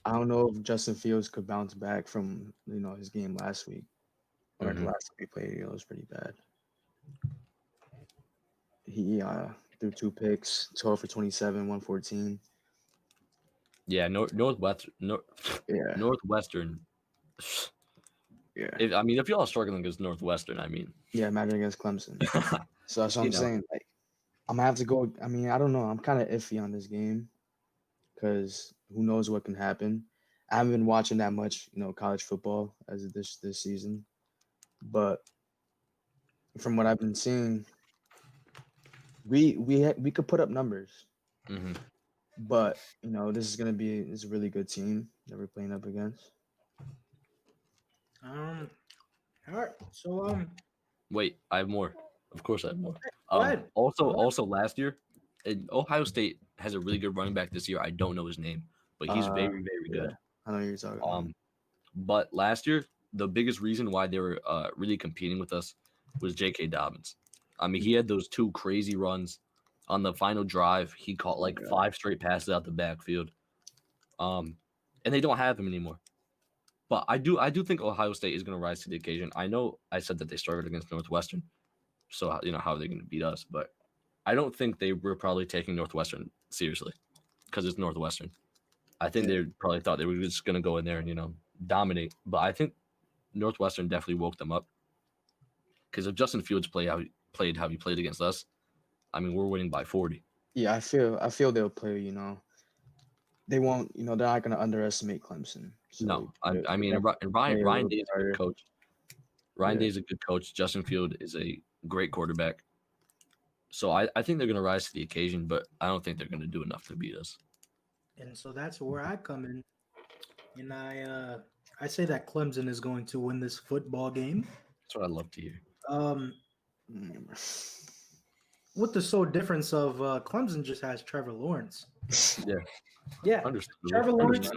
I don't know if Justin Fields could bounce back from his game last week or the last time we played. It was pretty bad. He threw 2 picks, 12 for 27, 114. Yeah, Northwestern. Yeah. If y'all are struggling against Northwestern, Yeah, imagine against Clemson. So that's what I'm saying. Like, I'm gonna have to go. I don't know. I'm kind of iffy on this game because who knows what can happen. I haven't been watching that much, college football as of this season, but from what I've been seeing, we could put up numbers. Mm-hmm. But this is a really good team that we're playing up against. All right. So wait, I have more. Of course, I have more. Go ahead. Also last year, Ohio State has a really good running back this year. I don't know his name, but he's very, very good. I know you're talking about. But last year, the biggest reason why they were really competing with us was J.K. Dobbins. He had those 2 crazy runs on the final drive. He caught 5 straight passes out the backfield. And they don't have him anymore. But I do think Ohio State is going to rise to the occasion. I know I said that they struggled against Northwestern, so how are they going to beat us? But I don't think they were probably taking Northwestern seriously because it's Northwestern. I think they probably thought they were just going to go in there and dominate. But I think Northwestern definitely woke them up because if Justin Fields played how he played against us, we're winning by 40. Yeah, I feel they'll play. They won't. They're not going to underestimate Clemson. So No, Ryan Day is a good coach. Ryan Day is a good coach. Justin Field is a great quarterback. So I think they're going to rise to the occasion, but I don't think they're going to do enough to beat us. And so that's where I come in, and I say that Clemson is going to win this football game. That's what I love to hear. With the sole difference of Clemson just has Trevor Lawrence. Yeah. Trevor Lawrence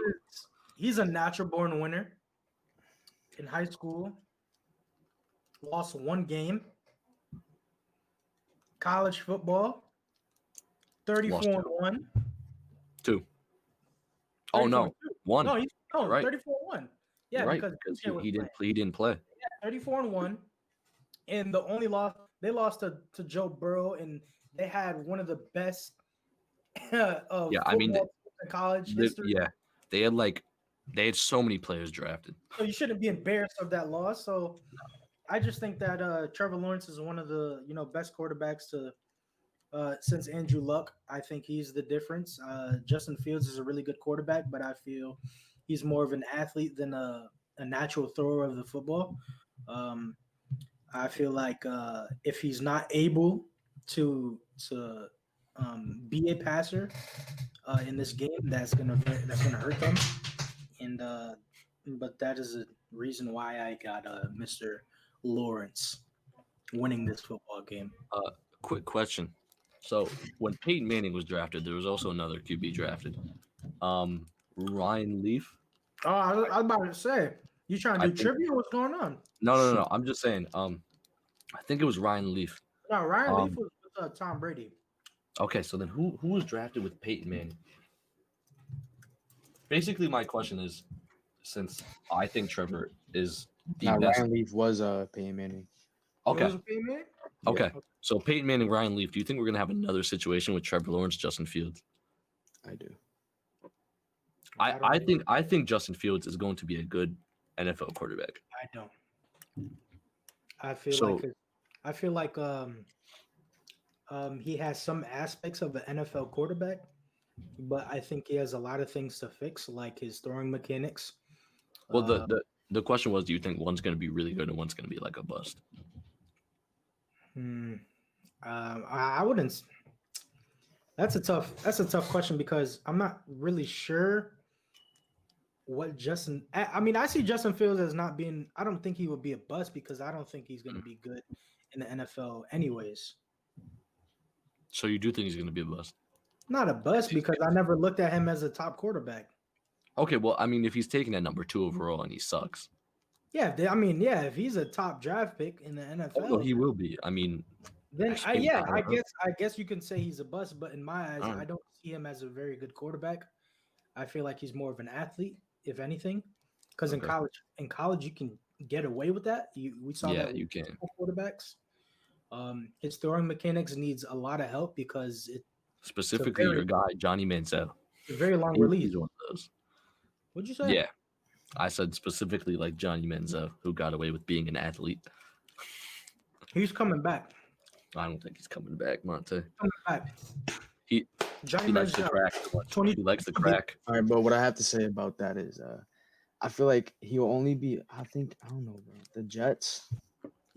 he's a natural born winner. In high school, lost 1 game. College football, 34-1. 2. Oh no, 1. No, right. 34-1. Yeah, right, because he didn't play. Yeah, 34-1. And the only loss they lost to Joe Burrow, and they had one of the best of college history. Yeah, they had so many players drafted. So you shouldn't be embarrassed of that loss. So I just think that Trevor Lawrence is one of the best quarterbacks to since Andrew Luck. I think he's the difference. Justin Fields is a really good quarterback, but I feel he's more of an athlete than a natural thrower of the football. I feel like if he's not able to be a passer in this game, that's gonna hurt them. And but that is a reason why I got Mr. Lawrence winning this football game. Quick question. So when Peyton Manning was drafted, there was also another QB drafted. Ryan Leaf. Oh, I was about to say, you trying to do trivia? What's going on? No. I'm just saying. I think it was Ryan Leaf. No, Ryan Leaf was with Tom Brady. Okay, so then who was drafted with Peyton Manning? Basically, my question is, since I think Trevor is the best. Ryan Leaf was Peyton Manning. Okay. Was it Peyton Manning? Okay. So Peyton Manning, Ryan Leaf. Do you think we're gonna have another situation with Trevor Lawrence, Justin Fields? I do. I think Justin Fields is going to be a good NFL quarterback. I don't. I feel like he has some aspects of an NFL quarterback, but I think he has a lot of things to fix, like his throwing mechanics. Well, the question was, do you think one's going to be really good and one's going to be like a bust? I wouldn't. That's a tough question because I'm not really sure what Justin. I see Justin Fields as not being. I don't think he would be a bust because I don't think he's going to be good in the NFL, anyways. So you do think he's going to be a bust? Not a bust because I never looked at him as a top quarterback. Okay, well, I mean, if he's taking at number 2 overall and he sucks, Yeah, if he's a top draft pick in the Oh, no, NFL, he will be. I mean, then I mean, I don't know. I guess you can say he's a bust. But in my eyes, All I right. don't see him as a very good quarterback. I feel like he's more of an athlete, if anything, because Okay. in college you can get away with that. We saw Yeah, that you with can. quarterbacks. His throwing mechanics needs a lot of help because it's Specifically, your guy Johnny Manziel. a very long He's release. one of those. What'd you say? Yeah, I said specifically like Johnny Manziel, who got away with being an athlete. He's coming back. I don't think he's coming back, Monte. Coming back. He Johnny likes to Manziel, crack. He likes to crack. All right, but what I have to say about that is, I feel like he'll only be. I don't know, bro. The Jets.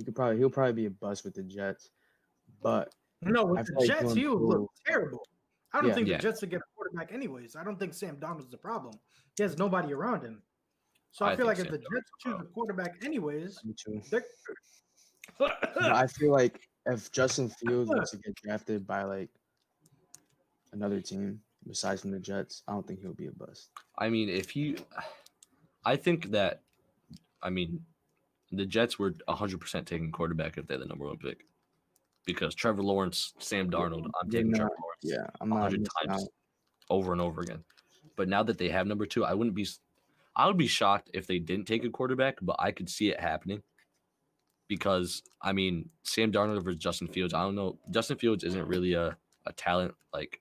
He'll probably be a bust with the Jets, but No, I with feel the like Jets, he'll he would improve. look terrible. I don't Yeah. think Yeah. the Jets would get a quarterback anyways. I don't think Sam Donald's the problem. He has nobody around him. So I I feel think like if Sam the Jets choose a quarterback anyways, Me too. they're But I feel like if Justin Fields were to get drafted by like another team besides from the Jets, I don't think he'll be a bust. I mean, I think that, I mean, the Jets were 100% taking quarterback if they're the number one pick, because Trevor Lawrence, Sam Darnold, I'm They're taking not- Trevor Lawrence Yeah, I'm not 100 missing times out. over and over again. But now that they have number two, I would be shocked if they didn't take a quarterback, but I could see it happening. Because I mean, Sam Darnold versus Justin Fields. I don't know. Justin Fields isn't really a talent like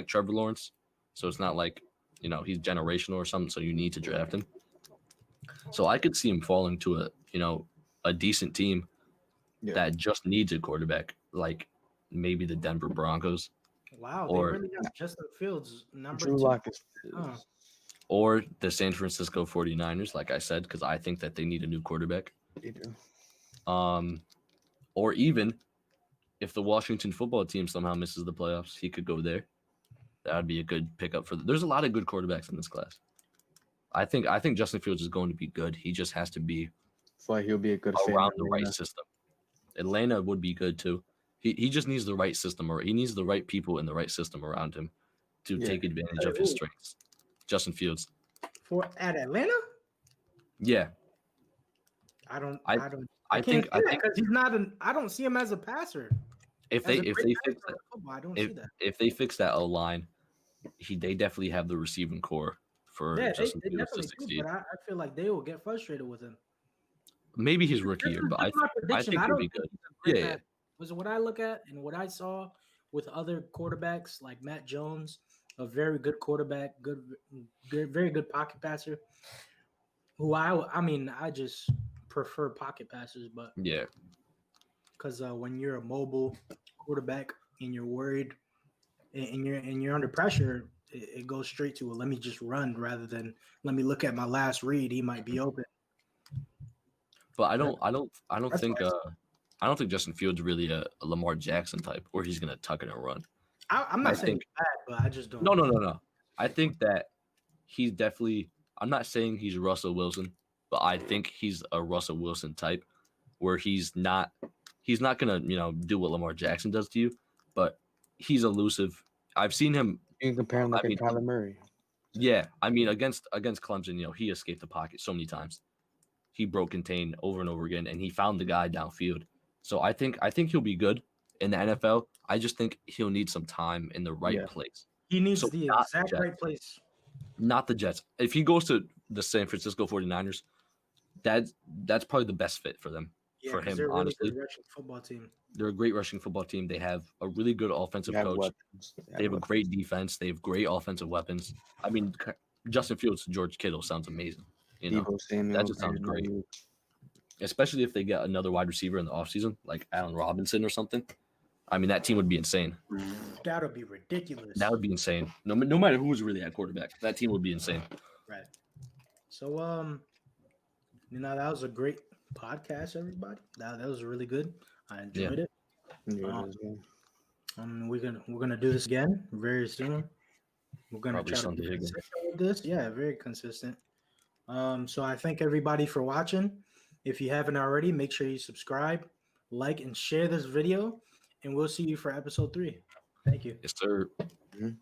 Trevor Lawrence, so it's not like he's generational or something. So you need to draft him. So I could see him falling to a decent team Yeah. that just needs a quarterback, like maybe the Denver Broncos wow, Or- they really got Justin Fields number Drew two. Lock is. Huh. or the San Francisco 49ers, like I said, because I think that they need a new quarterback. They do. Or even if the Washington football team somehow misses the playoffs, he could go there. That would be a good pickup for. There's a lot of good quarterbacks in this class. I think Justin Fields is going to be good. He just has to be Feel like he'll be a good fit. in around the right Atlanta. system. Atlanta would be good too. He just needs the right system, or he needs the right people in the right system around him to Yeah. take advantage of his strengths. Justin Fields. For at Atlanta, Yeah, I I think because he's not an. I don't see him as a passer. if As they a if great they passer fix in football, I don't see that. if they fix that O line, they definitely have the receiving core for Yeah, Justin they Fields to definitely succeed. do, but I feel like they will get frustrated with him. Maybe his rookie year, but That's my prediction. think I he'll don't be think good. he's a great Yeah, passer. Was what I look at and what I saw with other quarterbacks like Matt Jones, a very good quarterback, very good pocket passer. Who I just prefer pocket passers, but Yeah. because when you're a mobile quarterback and you're worried and you're under pressure, it goes straight to let me just run rather than let me look at my last read. He might be open. But I don't That's think why I don't think Justin Fields really a Lamar Jackson type, where he's gonna tuck it and run. I'm not I saying think- it's bad, but I just don't. No. I think that he's definitely. I'm not saying he's Russell Wilson, but I think he's a Russell Wilson type, where he's not gonna do what Lamar Jackson does to you, but he's elusive. I've seen him. You can compare him like I mean, a Kyler Murray. Yeah, I mean against Clemson, he escaped the pocket so many times. He broke contain over and over again, and he found the guy downfield. So I think he'll be good in the NFL. I just think he'll need some time in the right place. He needs So the not exact Jets. right place. Not the Jets. If he goes to the San Francisco 49ers, that's probably the best fit for them. Yeah, for 'cause him, they're a really honestly. good rushing football team. They're a great rushing football team. They have a really good offensive They have coach. weapons. They have a great defense. They have great offensive weapons. I mean, Justin Fields to George Kittle sounds amazing. Debo Samuel. that just sounds great. Especially if they get another wide receiver in the offseason, like Allen Robinson or something. I mean, that team would be insane. That'll be ridiculous. That would be insane. No matter who's really at quarterback, that team would be insane. Right. So that was a great podcast, everybody. That was really good. I enjoyed it. Yeah, We're gonna do this again very soon. We're gonna Probably try to Sunday be again. consistent with this. Yeah, very consistent. So I thank everybody for watching. If you haven't already, make sure you subscribe, like, and share this video, and we'll see you for episode 3. Thank you. Yes, sir. Mhm.